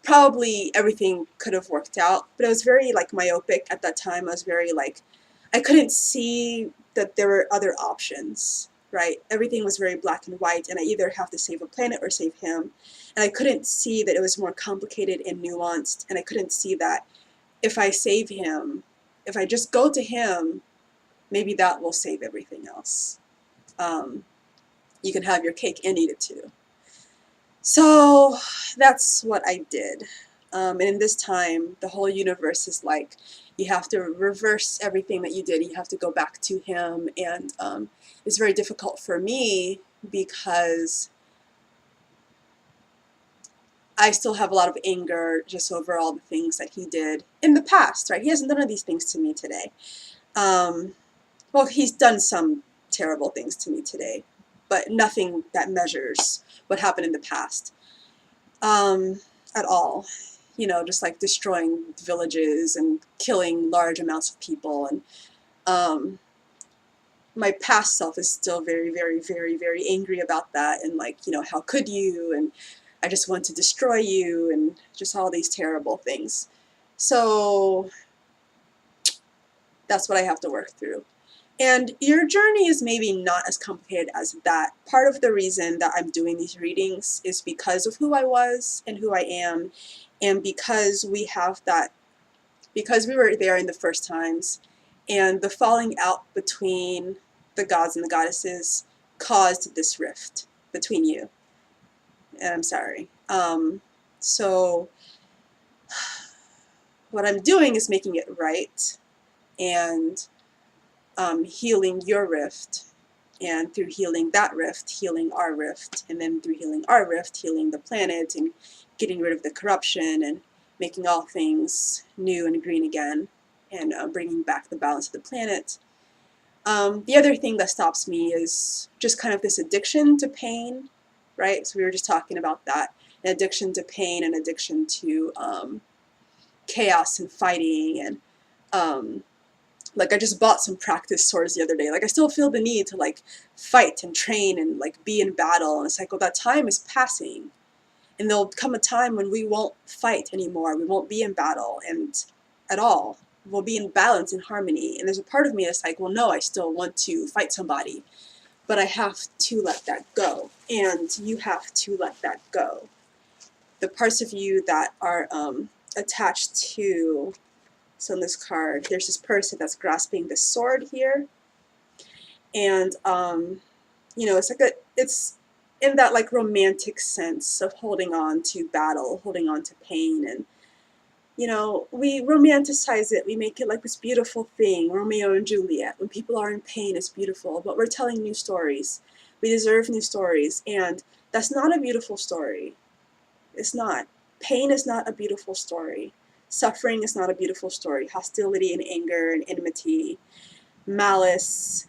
probably everything could have worked out. But I was very like myopic at that time. I was very like, I couldn't see that there were other options, right? Everything was very black and white, and I either have to save a planet or save him. And I couldn't see that it was more complicated and nuanced, and I couldn't see that if I save him, if I just go to him, maybe that will save everything else. You can have your cake and eat it too. So that's what I did. And in this time, the whole universe is like, you have to reverse everything that you did. You have to go back to him. And it's very difficult for me because I still have a lot of anger just over all the things that he did in the past, right? He hasn't done any of these things to me today. Well, he's done some terrible things to me today, but nothing that measures what happened in the past at all. you know, just like destroying villages and killing large amounts of people. And my past self is still very, very, very, very angry about that, and like, you know, how could you, and I just want to destroy you, and just all these terrible things. So that's what I have to work through. And your journey is maybe not as complicated as that. Part of the reason that I'm doing these readings is because of who I was and who I am, and because we have that, because we were there in the first times, and the falling out between the gods and the goddesses caused this rift between you. And I'm sorry. So what I'm doing is making it right, and healing your rift, and through healing that rift, healing our rift, and then through healing our rift, healing the planet, and getting rid of the corruption, and making all things new and green again, and bringing back the balance of the planet. The other thing that stops me is just kind of this addiction to pain, right? So we were just talking about that, an addiction to pain, an addiction to chaos and fighting, and like I just bought some practice swords the other day. Like I still feel the need to like fight and train and like be in battle. And it's like, well, that time is passing. And there'll come a time when we won't fight anymore. We won't be in battle and at all. We'll be in balance and harmony. And there's a part of me that's like, well, no, I still want to fight somebody. But I have to let that go. And you have to let that go. The parts of you that are attached to... So on this card, there's this person that's grasping this sword here, and you know, it's in that like romantic sense of holding on to battle, holding on to pain, and you know, we romanticize it. We make it like this beautiful thing, Romeo and Juliet. When people are in pain, it's beautiful, but we're telling new stories. We deserve new stories, and that's not a beautiful story. It's not. Pain is not a beautiful story. Suffering is not a beautiful story. Hostility and anger and enmity, malice,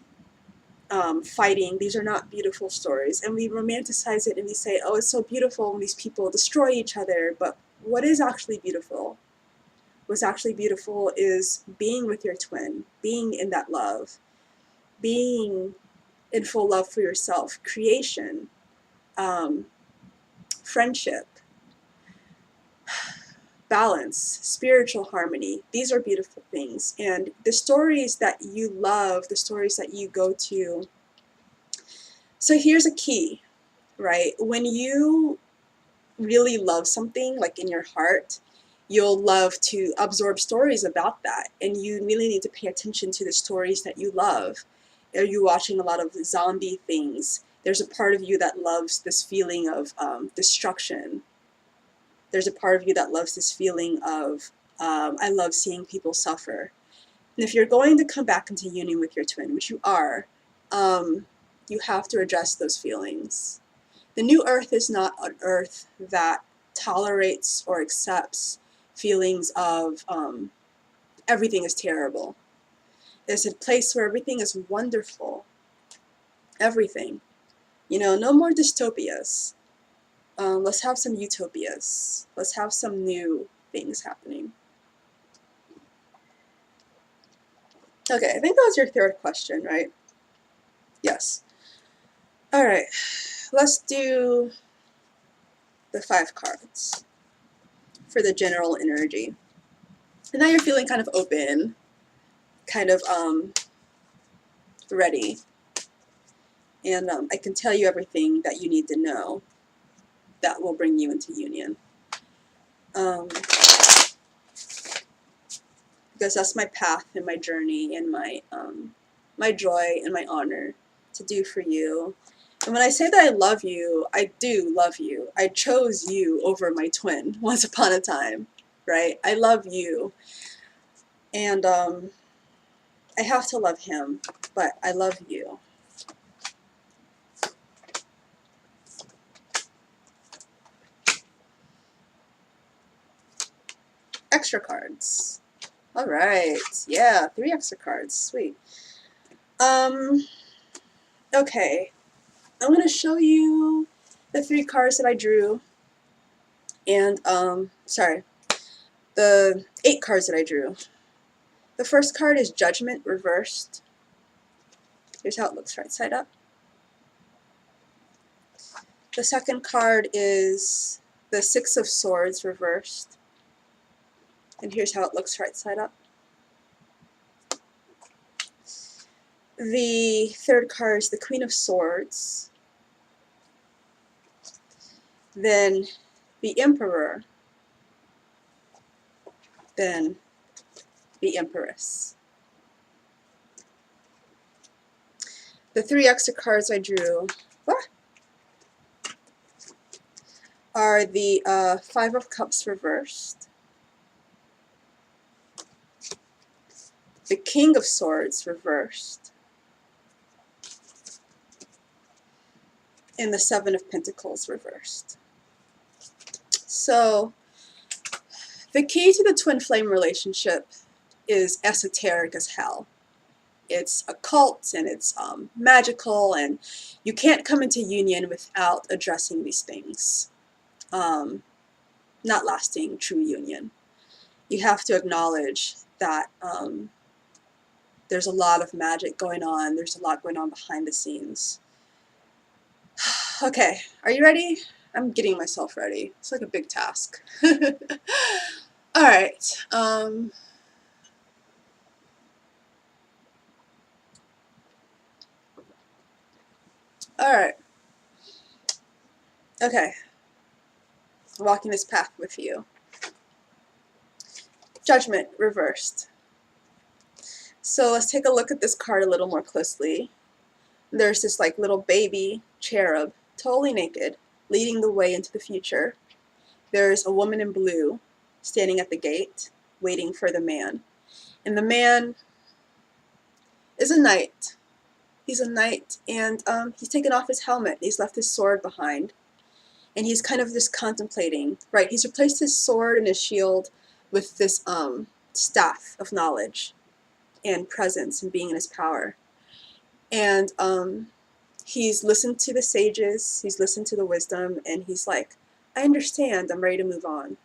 fighting, these are not beautiful stories. And we romanticize it and we say, oh, it's so beautiful when these people destroy each other. But what is actually beautiful? What's actually beautiful is being with your twin, being in that love, being in full love for yourself, creation, friendship, balance, spiritual harmony. These are beautiful things. And the stories that you love, the stories that you go to. So here's a key, right? When you really love something, like in your heart, you'll love to absorb stories about that. And you really need to pay attention to the stories that you love. Are you watching a lot of zombie things? There's a part of you that loves this feeling of destruction. There's a part of you that loves this feeling of, I love seeing people suffer. And if you're going to come back into union with your twin, which you are, you have to address those feelings. The new earth is not an earth that tolerates or accepts feelings of everything is terrible. It's a place where everything is wonderful. Everything. You know, no more dystopias. Let's have some utopias. Let's have some new things happening. Okay, I think that was your third question, right? Yes. All right, let's do the 5 cards for the general energy. And now you're feeling kind of open, kind of ready. And I can tell you everything that you need to know that will bring you into union. Because that's my path and my journey and my joy and my honor to do for you. And when I say that I love you, I do love you. I chose you over my twin once upon a time, right? I love you. And I have to love him, but I love you. Extra cards. All right. Yeah, 3 extra cards. Sweet. Okay. I'm going to show you the 3 cards that I drew. And, sorry. the 8 cards that I drew. The first card is Judgment reversed. Here's how it looks right side up. The second card is the 6 of Swords reversed. And here's how it looks right side up. The third card is the Queen of Swords. Then the Emperor. Then the Empress. The 3 extra cards I drew are the 5 of Cups reversed, the King of Swords reversed, and the 7 of Pentacles reversed. So the key to the twin flame relationship is esoteric as hell. It's occult and it's magical, and you can't come into union without addressing these things. Not lasting true union. You have to acknowledge that there's a lot of magic going on. There's a lot going on behind the scenes. Okay, are you ready? I'm getting myself ready. It's like a big task. All right. All right. Okay. Walking this path with you. Judgment reversed. So let's take a look at this card a little more closely. There's this like little baby cherub, totally naked, leading the way into the future. There's a woman in blue standing at the gate, waiting for the man. And the man is a knight. He's a knight, and he's taken off his helmet. He's left his sword behind. And he's kind of just contemplating, right? He's replaced his sword and his shield with this staff of knowledge and presence and being in his power. And he's listened to the sages, he's listened to the wisdom, and he's like, I understand, I'm ready to move on.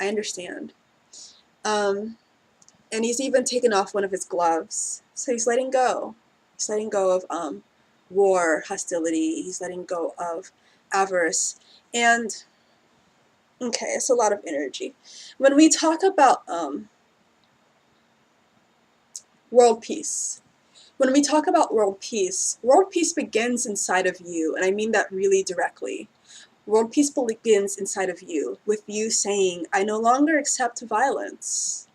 I understand. And he's even taken off one of his gloves. So he's letting go. He's letting go of war, hostility. He's letting go of avarice. And, okay, it's a lot of energy. When we talk about world peace, when we talk about world peace begins inside of you, and I mean that really directly. World peace begins inside of you, with you saying, I no longer accept violence.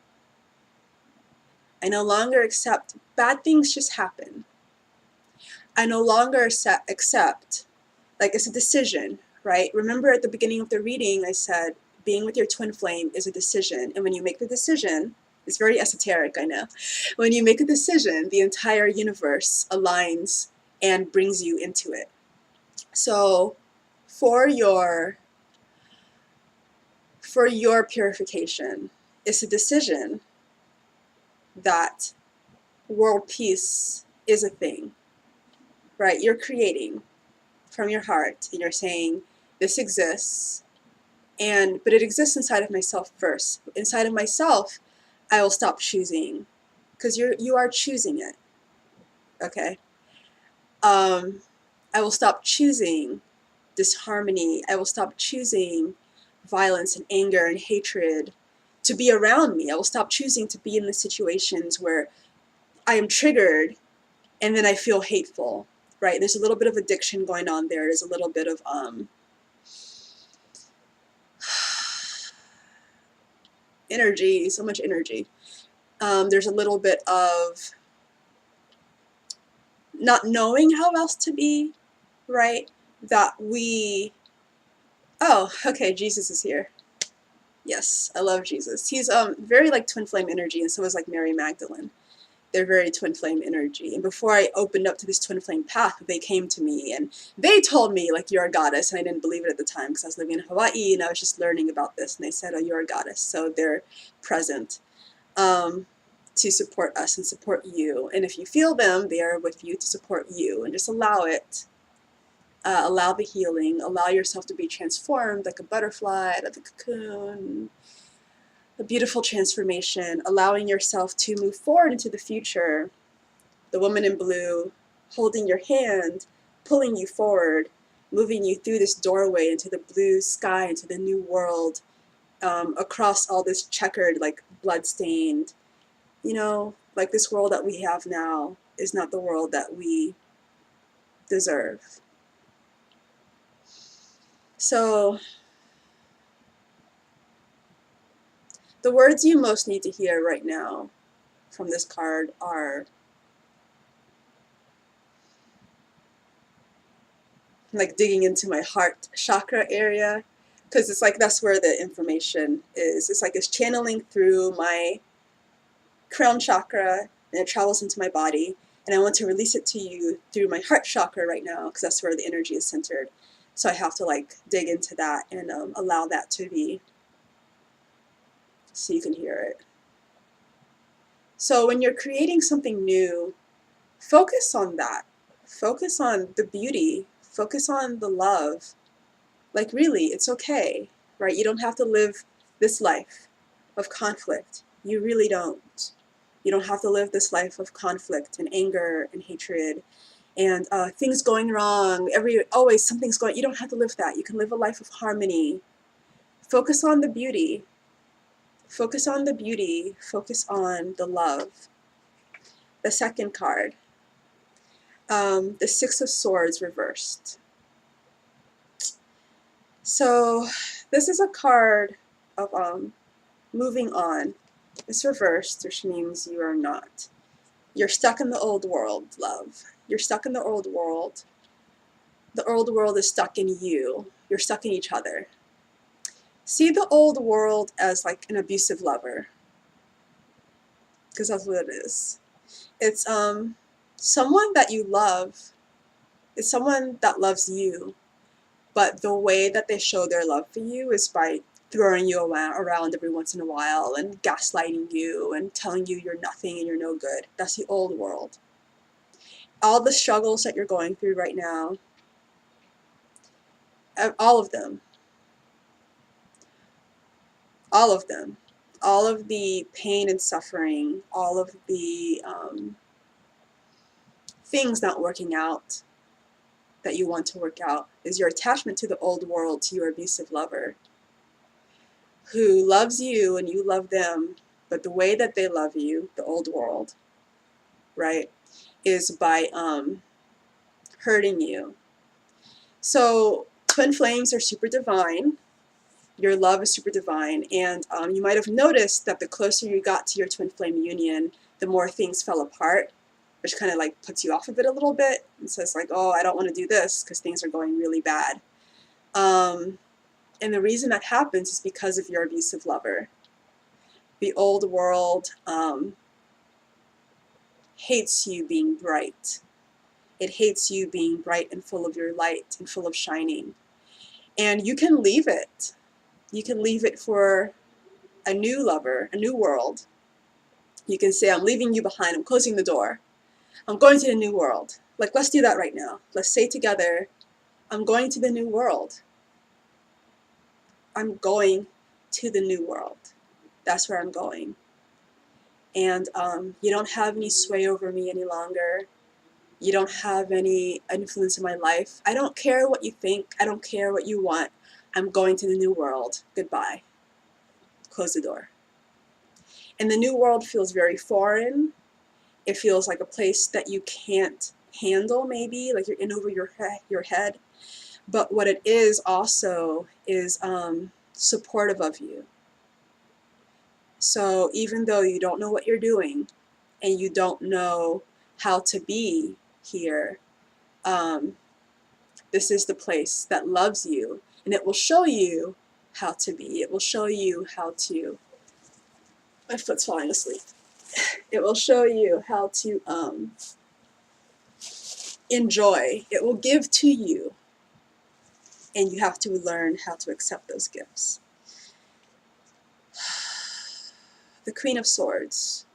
I no longer accept bad things just happen. I no longer accept, like it's a decision, right? Remember at the beginning of the reading I said, being with your twin flame is a decision. And when you make the decision, it's very esoteric, I know. When you make a decision, the entire universe aligns and brings you into it. So for your purification, it's a decision that world peace is a thing, right? You're creating from your heart, and you're saying, this exists, but it exists inside of myself first. Inside of myself, I will stop choosing, because you are choosing it, okay? I will stop choosing disharmony. I will stop choosing violence and anger and hatred to be around me. I will stop choosing to be in the situations where I am triggered and then I feel hateful, right? There's a little bit of addiction going on there. There's a little bit of energy, so much energy. There's a little bit of not knowing how else to be, right? Oh, okay, Jesus is here. Yes, I love Jesus. He's very like twin flame energy, and so is like Mary Magdalene. They're very twin flame energy. And before I opened up to this twin flame path, they came to me and they told me, like, you're a goddess. And I didn't believe it at the time because I was living in Hawaii and I was just learning about this. And they said, oh, you're a goddess. So they're present to support us and support you. And if you feel them, they are with you to support you. And just allow it. Allow the healing. Allow yourself to be transformed like a butterfly, like a cocoon. a beautiful transformation, allowing yourself to move forward into the future. The woman in blue holding your hand, pulling you forward, moving you through this doorway into the blue sky, into the new world, across all this checkered, like blood-stained, like this world that we have now is not the world that we deserve. So the words you most need to hear right now from this card are like digging into my heart chakra area, because it's like that's where the information is. It's like it's channeling through my crown chakra and it travels into my body, and I want to release it to you through my heart chakra right now because that's where the energy is centered. So I have to like dig into that and allow that to be, so you can hear it. So when you're creating something new, focus on that. Focus on the beauty. Focus on the love. Like really, it's okay, right? You don't have to live this life of conflict. You really don't. You don't have to live this life of conflict and anger and hatred and things going wrong. Always something's going. You don't have to live that. You can live a life of harmony. Focus on the beauty. Focus on the beauty. Focus on the love. The second card, the Six of Swords reversed. So this is a card of moving on. It's reversed, which means you are not. You're stuck in the old world, love. You're stuck in the old world. The old world is stuck in you. You're stuck in each other. See the old world as like an abusive lover, because that's what it is. It's someone that you love. It's someone that loves you, but the way that they show their love for you is by throwing you around every once in a while and gaslighting you and telling you you're nothing and you're no good. That's the old world. All the struggles that you're going through right now, all of them, all of them, all of the pain and suffering, all of the things not working out that you want to work out, is your attachment to the old world, to your abusive lover, who loves you and you love them, but the way that they love you, the old world, right, is by hurting you. So twin flames are super divine. Your love is super divine, and you might have noticed that the closer you got to your twin flame union, the more things fell apart, which kind of like puts you off of it a little bit and says like, oh, I don't want to do this because things are going really bad. And the reason that happens is because of your abusive lover. The old world hates you being bright. It hates you being bright and full of your light and full of shining. And you can leave it. You can leave it for a new lover, a new world. You can say, I'm leaving you behind. I'm closing the door. I'm going to the new world. Like, let's do that right now. Let's say together, I'm going to the new world. I'm going to the new world. That's where I'm going. And you don't have any sway over me any longer. You don't have any influence in my life. I don't care what you think. I don't care what you want. I'm going to the new world. Goodbye. Close the door. And the new world feels very foreign. It feels like a place that you can't handle, maybe, like you're in over your head. But what it is also is supportive of you. So even though you don't know what you're doing and you don't know how to be here, this is the place that loves you, and it will show you how to be. It will show you how to, my foot's falling asleep. It will show you how to enjoy. It will give to you, and you have to learn how to accept those gifts. The Queen of Swords.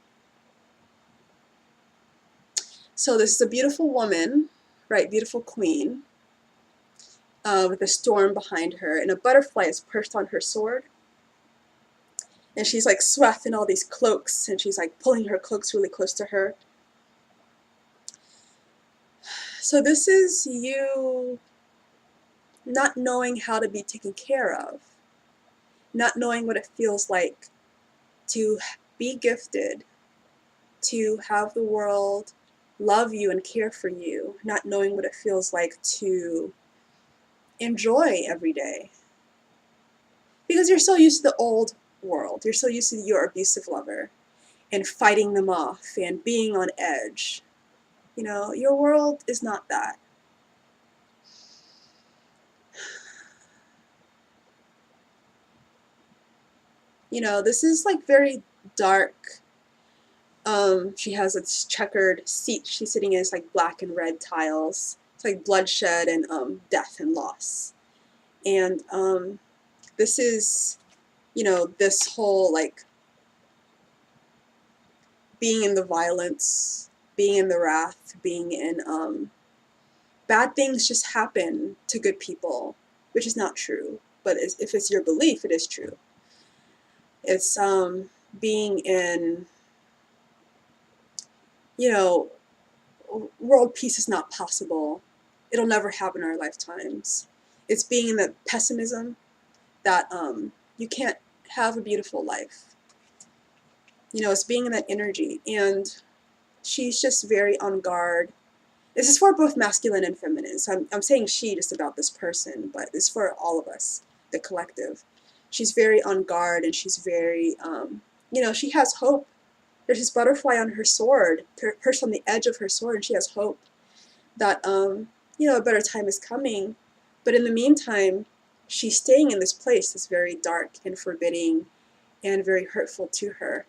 So this is a beautiful woman, right? Beautiful queen, with a storm behind her, and a butterfly is perched on her sword. And she's like swathed in all these cloaks, and she's like pulling her cloaks really close to her. So this is you not knowing how to be taken care of, not knowing what it feels like to be gifted, to have the world love you and care for you, not knowing what it feels like to enjoy every day. Because you're so used to the old world. You're so used to your abusive lover and fighting them off and being on edge. You know, your world is not that. You know, this is like very dark. She has this checkered seat she's sitting in. It's like black and red tiles. It's like bloodshed and death and loss. And this is, you know, this whole like being in the violence, being in the wrath, being in bad things just happen to good people, which is not true. But if it's your belief, it is true. It's being in, you know, world peace is not possible. It'll never happen in our lifetimes. It's being in the pessimism that you can't have a beautiful life. You know, it's being in that energy. And she's just very on guard. This is for both masculine and feminine. So I'm saying she just about this person, but it's for all of us, the collective. She's very on guard, and she's very, you know, she has hope. There's this butterfly on her sword, perched on the edge of her sword, and she has hope that, you know, a better time is coming. But in the meantime, she's staying in this place that's very dark and forbidding and very hurtful to her.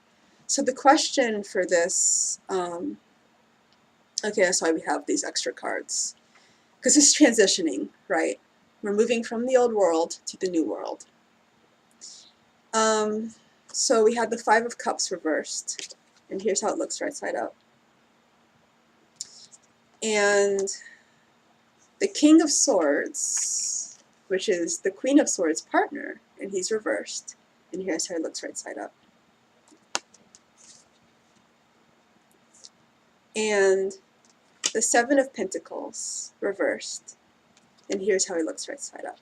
So the question for this, okay, that's why we have these extra cards. Because it's transitioning, right? We're moving from the old world to the new world. So we had the Five of Cups reversed. And here's how it looks right side up. And the King of Swords, which is the Queen of Swords partner, and he's reversed. And here's how it looks right side up. And the Seven of Pentacles reversed. And here's how he looks right side up.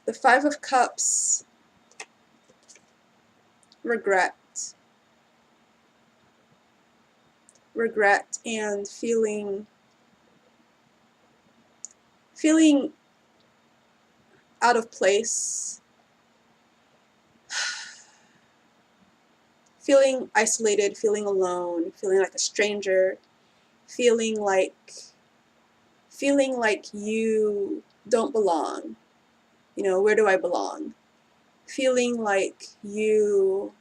The Five of Cups, regret. Regret and feeling out of place, feeling isolated, feeling alone, feeling like a stranger, feeling like you don't belong. You know, where do I belong? Feeling like no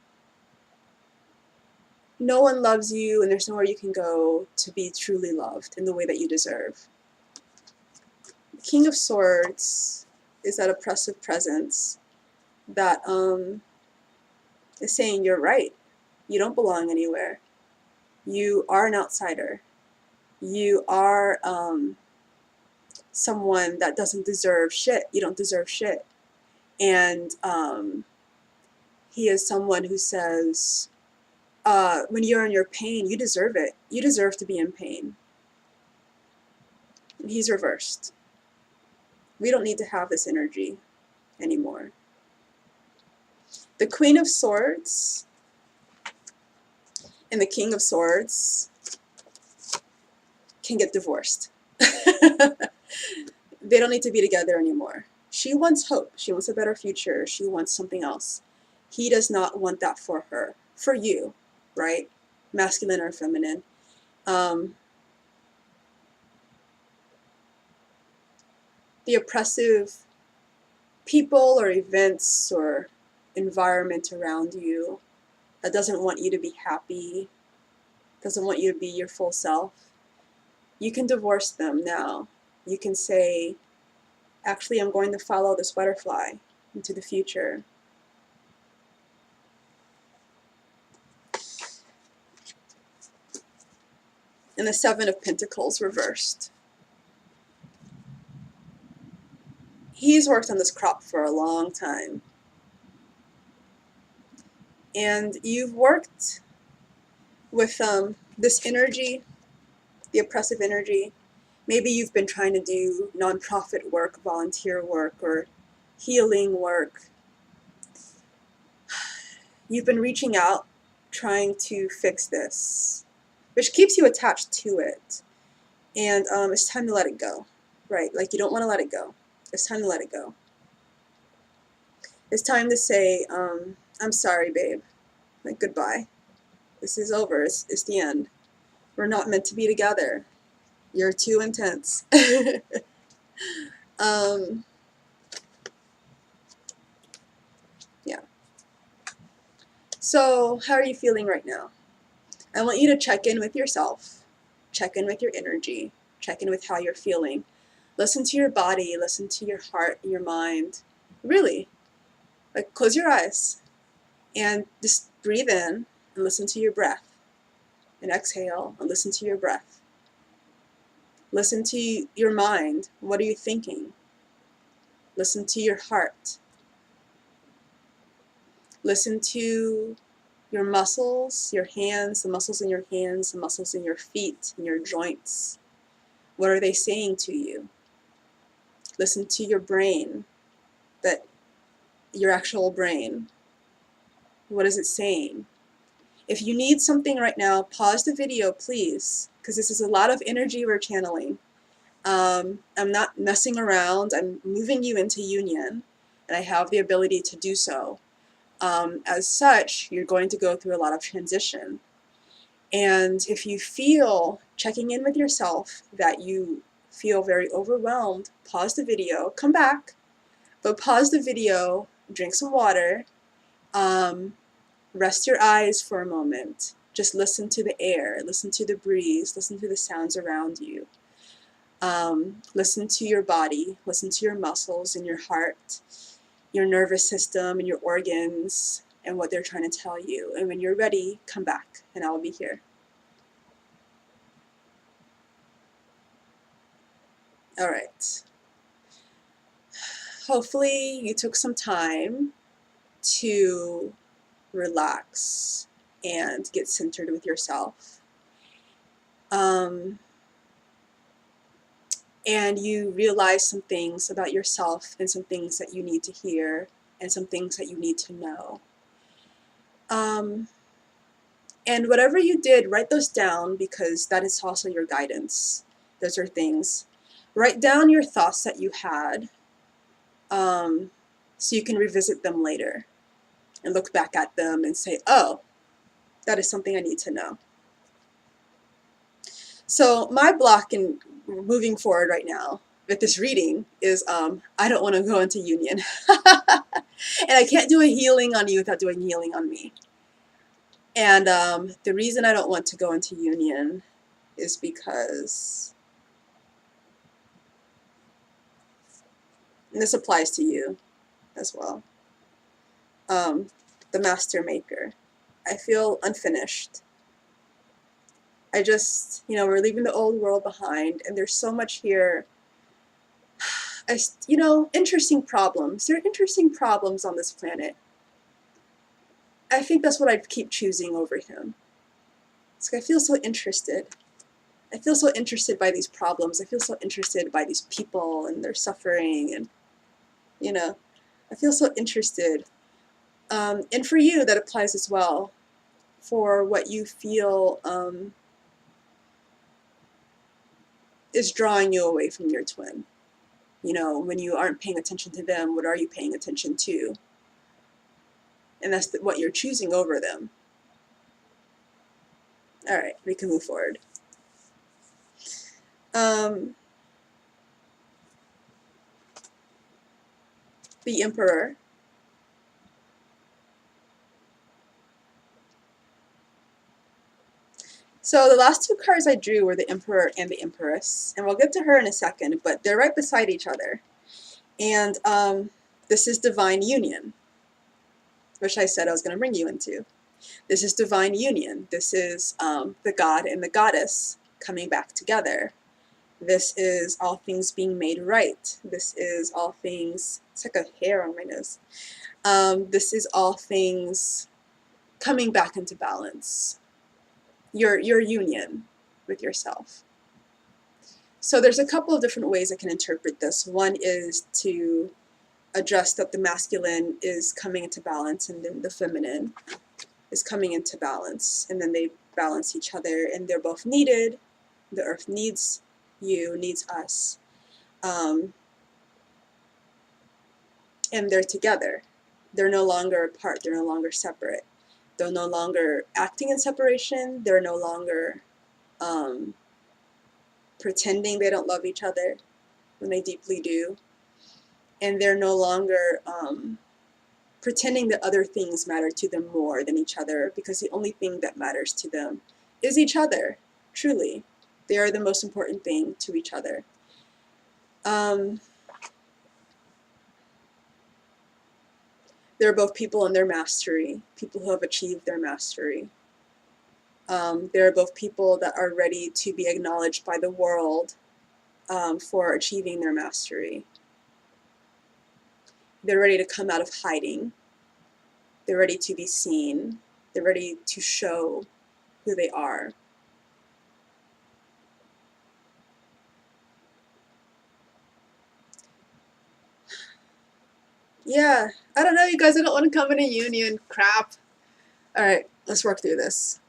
one loves you and there's nowhere you can go to be truly loved in the way that you deserve. The King of Swords is that oppressive presence that is saying you're right. You don't belong anywhere. You are an outsider. You are someone that doesn't deserve shit. You don't deserve shit. And he is someone who says, when you're in your pain, you deserve it. You deserve to be in pain. And he's reversed. We don't need to have this energy anymore. The Queen of Swords and the King of Swords can get divorced. They don't need to be together anymore. She wants hope. She wants a better future. She wants something else. He does not want that for her. For you, right? Masculine or feminine. The oppressive people or events or environment around you that doesn't want you to be happy, doesn't want you to be your full self, you can divorce them now. You can say, actually, I'm going to follow this butterfly into the future. And the Seven of Pentacles reversed. he's worked on this crop for a long time. And you've worked with this energy, the oppressive energy. Maybe you've been trying to do nonprofit work, volunteer work, or healing work. You've been reaching out, trying to fix this, which keeps you attached to it. And it's time to let it go, right? Like, you don't want to let it go. It's time to let it go. It's time to say, I'm sorry, babe. Like, goodbye. This is over. It's the end. We're not meant to be together. You're too intense. Yeah. So, how are you feeling right now? I want you to check in with yourself, check in with your energy, check in with how you're feeling. Listen to your body, listen to your heart, your mind. Really, like, close your eyes and just breathe in and listen to your breath. And exhale and listen to your breath. Listen to your mind. What are you thinking? Listen to your heart. Listen to your muscles, your hands, the muscles in your hands, the muscles in your feet, and your joints. What are they saying to you? Listen to your brain, your actual brain. What is it saying? If you need something right now, pause the video, please, because this is a lot of energy we're channeling. I'm not messing around. I'm moving you into union, and I have the ability to do so. As such, you're going to go through a lot of transition. And if you feel, checking in with yourself, that you feel very overwhelmed, pause the video, come back, but pause the video, drink some water, rest your eyes for a moment. Just listen to the air, listen to the breeze, listen to the sounds around you. Listen to your body, listen to your muscles and your heart, your nervous system and your organs, and what they're trying to tell you. And when you're ready, come back, and I'll be here. All right. Hopefully you took some time to relax and get centered with yourself. And you realize some things about yourself, and some things that you need to hear, and some things that you need to know. And whatever you did, write those down, because that is also your guidance. Those are things. Write down your thoughts that you had, so you can revisit them later and look back at them and say, oh, that is something I need to know. So my block in moving forward right now with this reading is I don't want to go into union. And I can't do a healing on you without doing healing on me. And the reason I don't want to go into union is because, and this applies to you as well, the master maker. I feel unfinished. I just, we're leaving the old world behind, and there's so much here. Interesting problems. There are interesting problems on this planet. I think that's what I'd keep choosing over him. It's like I feel so interested. I feel so interested by these problems. I feel so interested by these people and their suffering, and, I feel so interested. And for you, that applies as well, for what you feel is drawing you away from your twin. When you aren't paying attention to them, what are you paying attention to? And that's what you're choosing over them. All right, we can move forward. The Emperor. So the last two cards I drew were the Emperor and the Empress, and we'll get to her in a second, but they're right beside each other. And this is divine union, which I said I was going to bring you into. This is divine union. This is the god and the goddess coming back together. This is all things being made right. This is all things, it's like a hair on my nose. This is all things coming back into balance. Your union with yourself. So there's a couple of different ways I can interpret this. One is to address that the masculine is coming into balance and then the feminine is coming into balance, and then they balance each other, and they're both needed. The earth needs you, needs us, and they're together. They're no longer apart. They're no longer separate. They're no longer acting in separation. They're no longer pretending they don't love each other when they deeply do. And they're no longer pretending that other things matter to them more than each other, because the only thing that matters to them is each other, truly. They are the most important thing to each other. They're both people in their mastery, people who have achieved their mastery. They're both people that are ready to be acknowledged by the world for achieving their mastery. They're ready to come out of hiding. They're ready to be seen. They're ready to show who they are. Yeah, I don't know, you guys. I don't want to come in a union. Crap. All right, let's work through this.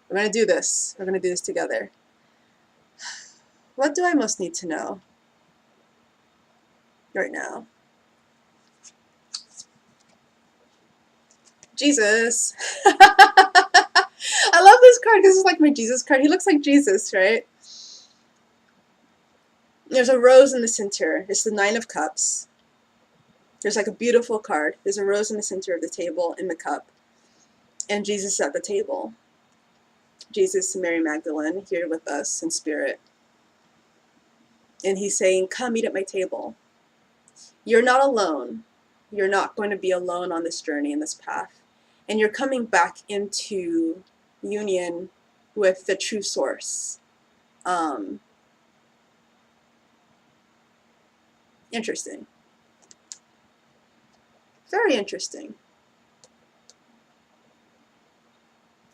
We're going to do this. We're going to do this together. What do I most need to know right now? Jesus. I love this card because it's like my Jesus card. He looks like Jesus, right? There's a rose in the center. It's the 9 of Cups. There's like a beautiful card. There's a rose in the center of the table in the cup. And Jesus is at the table. Jesus and Mary Magdalene here with us in spirit. And he's saying, come eat at my table. You're not alone. You're not going to be alone on this journey, in this path. And you're coming back into union with the true source. Interesting. Very interesting.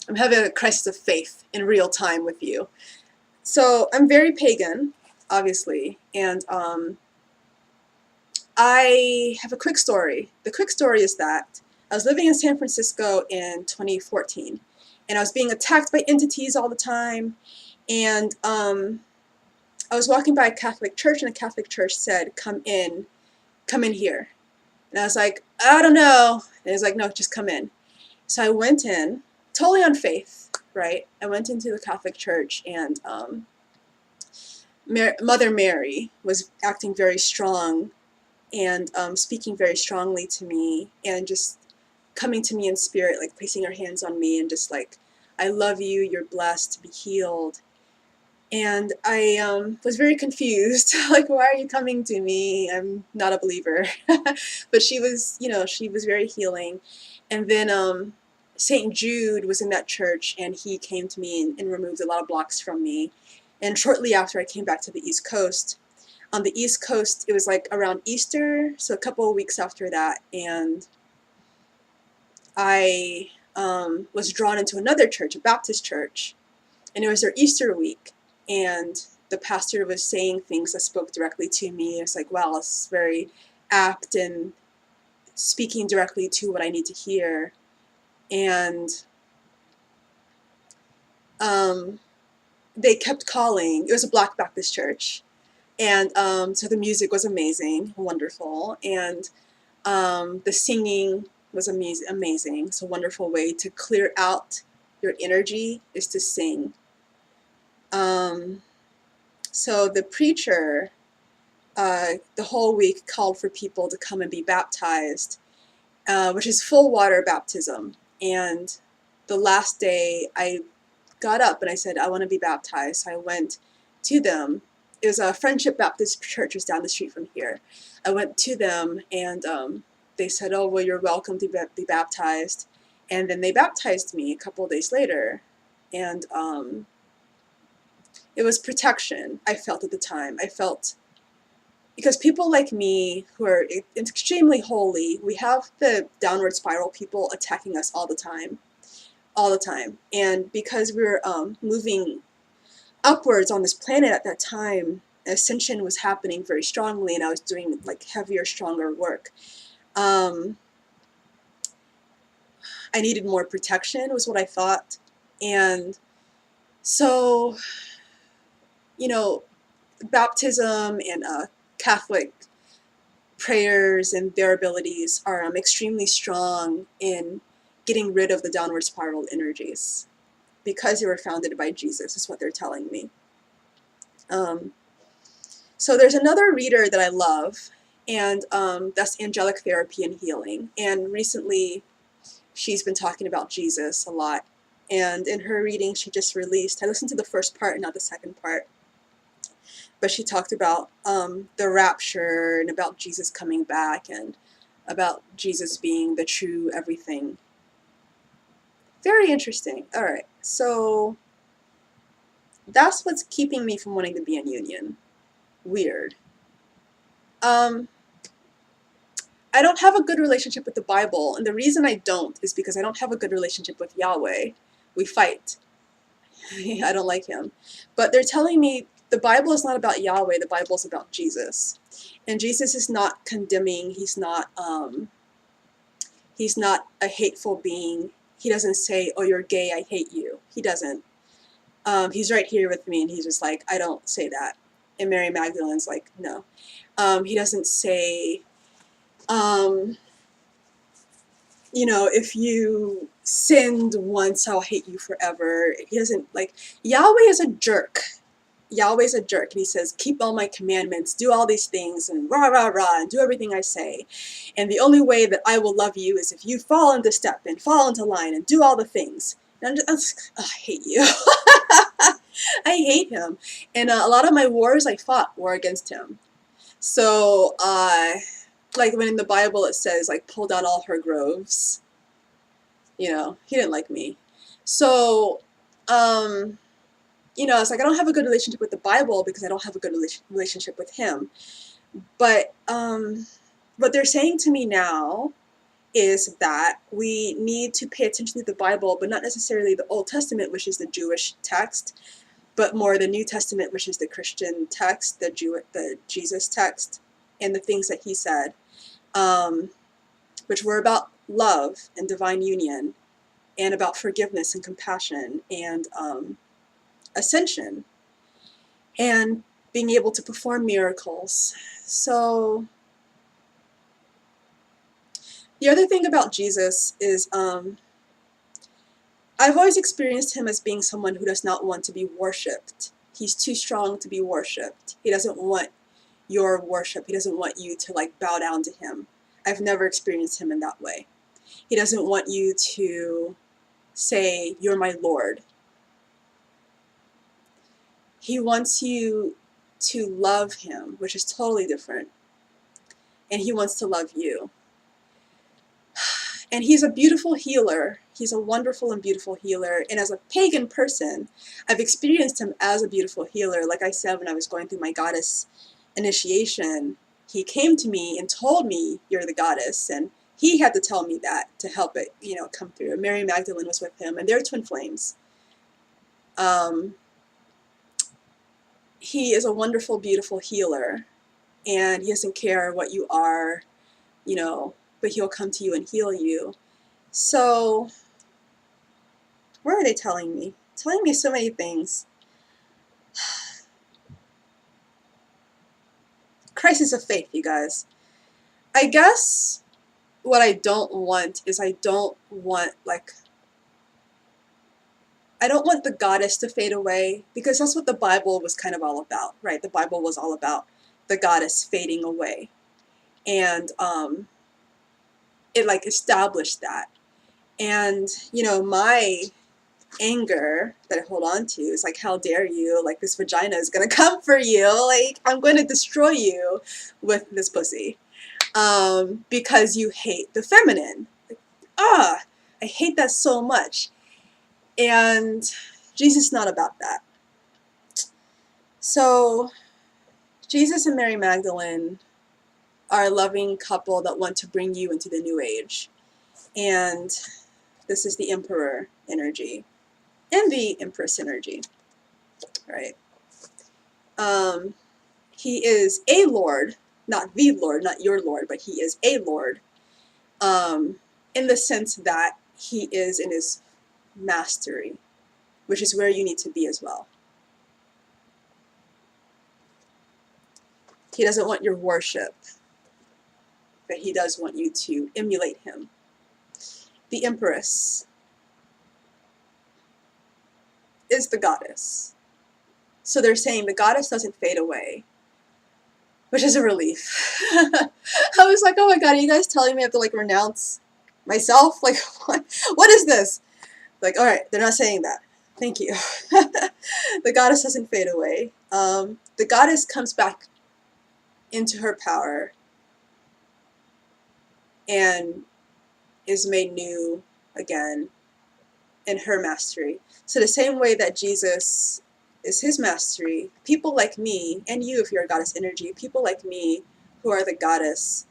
I'm having a crisis of faith in real time with you. So I'm very pagan, obviously, and I have a quick story. The quick story is that I was living in San Francisco in 2014, and I was being attacked by entities all the time, and I was walking by a Catholic church, and the Catholic church said, come in here. And I was like, I don't know. And it was like, no, just come in. So I went in, totally on faith, right? I went into the Catholic church, and Mother Mary was acting very strong and speaking very strongly to me, and just coming to me in spirit, like placing her hands on me and just like, I love you, you're blessed to be healed. And I was very confused, like, why are you coming to me? I'm not a believer. But she was, she was very healing. And then St. Jude was in that church, and he came to me and removed a lot of blocks from me. And shortly after, I came back to the East Coast. On the East Coast, it was like around Easter, so a couple of weeks after that, and I was drawn into another church, a Baptist church, and it was their Easter week, and the pastor was saying things that spoke directly to me. I was like, wow, it's very apt and speaking directly to what I need to hear. And they kept calling. It was a Black Baptist church. And so the music was amazing, wonderful, and the singing was amazing. It's a wonderful way to clear out your energy, is to sing. So the preacher the whole week called for people to come and be baptized, which is full water baptism. And the last day I got up and I said, I want to be baptized. So I went to them. It was a Friendship Baptist Church, was down the street from here. I went to them, and they said, oh, well, you're welcome to be baptized. And then they baptized me a couple of days later. And It was protection I felt at the time. I felt, because people like me who are extremely holy, we have the downward spiral people attacking us all the time. All the time. And because we were moving upwards on this planet at that time, ascension was happening very strongly, and I was doing like heavier, stronger work. I needed more protection, was what I thought. And so, you know, baptism and Catholic prayers and their abilities are extremely strong in getting rid of the downward spiral energies, because they were founded by Jesus, is what they're telling me. So there's another reader that I love, and that's Angelic Therapy and Healing. And recently, she's been talking about Jesus a lot. And in her reading she just released, I listened to the first part, not the second part, but she talked about the rapture and about Jesus coming back and about Jesus being the true everything. Very interesting. All right, so that's what's keeping me from wanting to be in union. Weird. I don't have a good relationship with the Bible, and the reason I don't is because I don't have a good relationship with Yahweh. We fight. I don't like him. But they're telling me the Bible is not about Yahweh, the Bible is about Jesus. And Jesus is not condemning, he's not a hateful being. He doesn't say, oh, you're gay, I hate you. He doesn't. He's right here with me, and he's just like, I don't say that. And Mary Magdalene's like, no. He doesn't say, you know, if you sinned once, I'll hate you forever. He doesn't, like, Yahweh is a jerk. Yahweh's a jerk, and he says, keep all my commandments, do all these things, and rah, rah, rah, and do everything I say. And the only way that I will love you is if you fall into step and fall into line and do all the things. And I'm just, oh, I hate you. I hate him. And a lot of my wars I fought were against him. So, like when in the Bible it says, like, pull down all her groves. You know, he didn't like me. So, you know, it's like I don't have a good relationship with the Bible because I don't have a good relationship with him. But what they're saying to me now is that we need to pay attention to the Bible, but not necessarily the Old Testament, which is the Jewish text, but more the New Testament, which is the Christian text, the Jesus text, and the things that he said, which were about love and divine union, and about forgiveness and compassion, and ascension, and being able to perform miracles. So the other thing about Jesus is I've always experienced him as being someone who does not want to be worshipped. He's too strong to be worshipped. He doesn't want your worship. He doesn't want you to like bow down to him. I've never experienced him in that way. He doesn't want you to say, you're my Lord. He wants you to love him, which is totally different. And he wants to love you. And he's a beautiful healer. He's a wonderful and beautiful healer. And as a pagan person, I've experienced him as a beautiful healer. Like I said, when I was going through my goddess initiation, he came to me and told me, you're the goddess. And he had to tell me that to help it, you know, come through. Mary Magdalene was with him, and they're twin flames. He is a wonderful, beautiful healer. And he doesn't care what you are, you know, but he'll come to you and heal you. So, what are they telling me? Telling me so many things. Crisis of faith, you guys. I guess what I don't want is I don't want the goddess to fade away, because that's what the Bible was kind of all about, right? The Bible was all about the goddess fading away. And it like established that. And, you know, my anger that I hold on to is like, how dare you, like this vagina is gonna come for you, like I'm going to destroy you with this pussy, because you hate the feminine. Like, I hate that so much. And Jesus is not about that. So Jesus and Mary Magdalene are a loving couple that want to bring you into the new age. And this is the Emperor energy and the Empress energy, right? He is a Lord, not the Lord, not your Lord, but he is a Lord, in the sense that he is in his mastery, which is where you need to be as well. He doesn't want your worship, but he does want you to emulate him. The Empress is the goddess. So they're saying the goddess doesn't fade away, which is a relief. I was like, oh my god, are you guys telling me I have to like renounce myself? Like, what is this? Like, alright, they're not saying that. Thank you. The goddess doesn't fade away. The goddess comes back into her power and is made new again in her mastery. So the same way that Jesus is his mastery, people like me, and you if you're a goddess energy, people like me who are the goddess,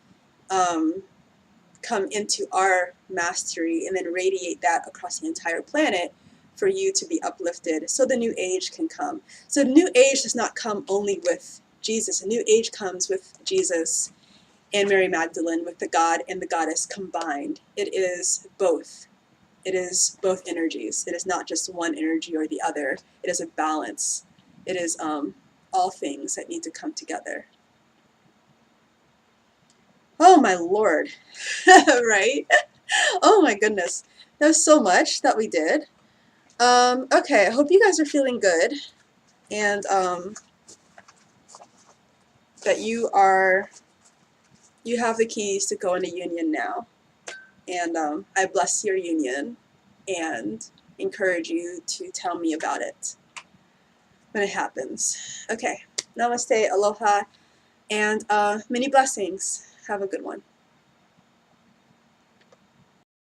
come into our mastery and then radiate that across the entire planet for you to be uplifted so the new age can come. So the new age does not come only with Jesus. A new age comes with Jesus and Mary Magdalene, with the God and the goddess combined. It is both. It is both energies. It is not just one energy or the other. It is a balance. It is all things that need to come together. Oh my Lord, right? Oh my goodness. That was so much that we did. Okay, I hope you guys are feeling good and that you have the keys to go into union now. And I bless your union and encourage you to tell me about it when it happens. Okay, namaste, aloha, and many blessings. Have a good one.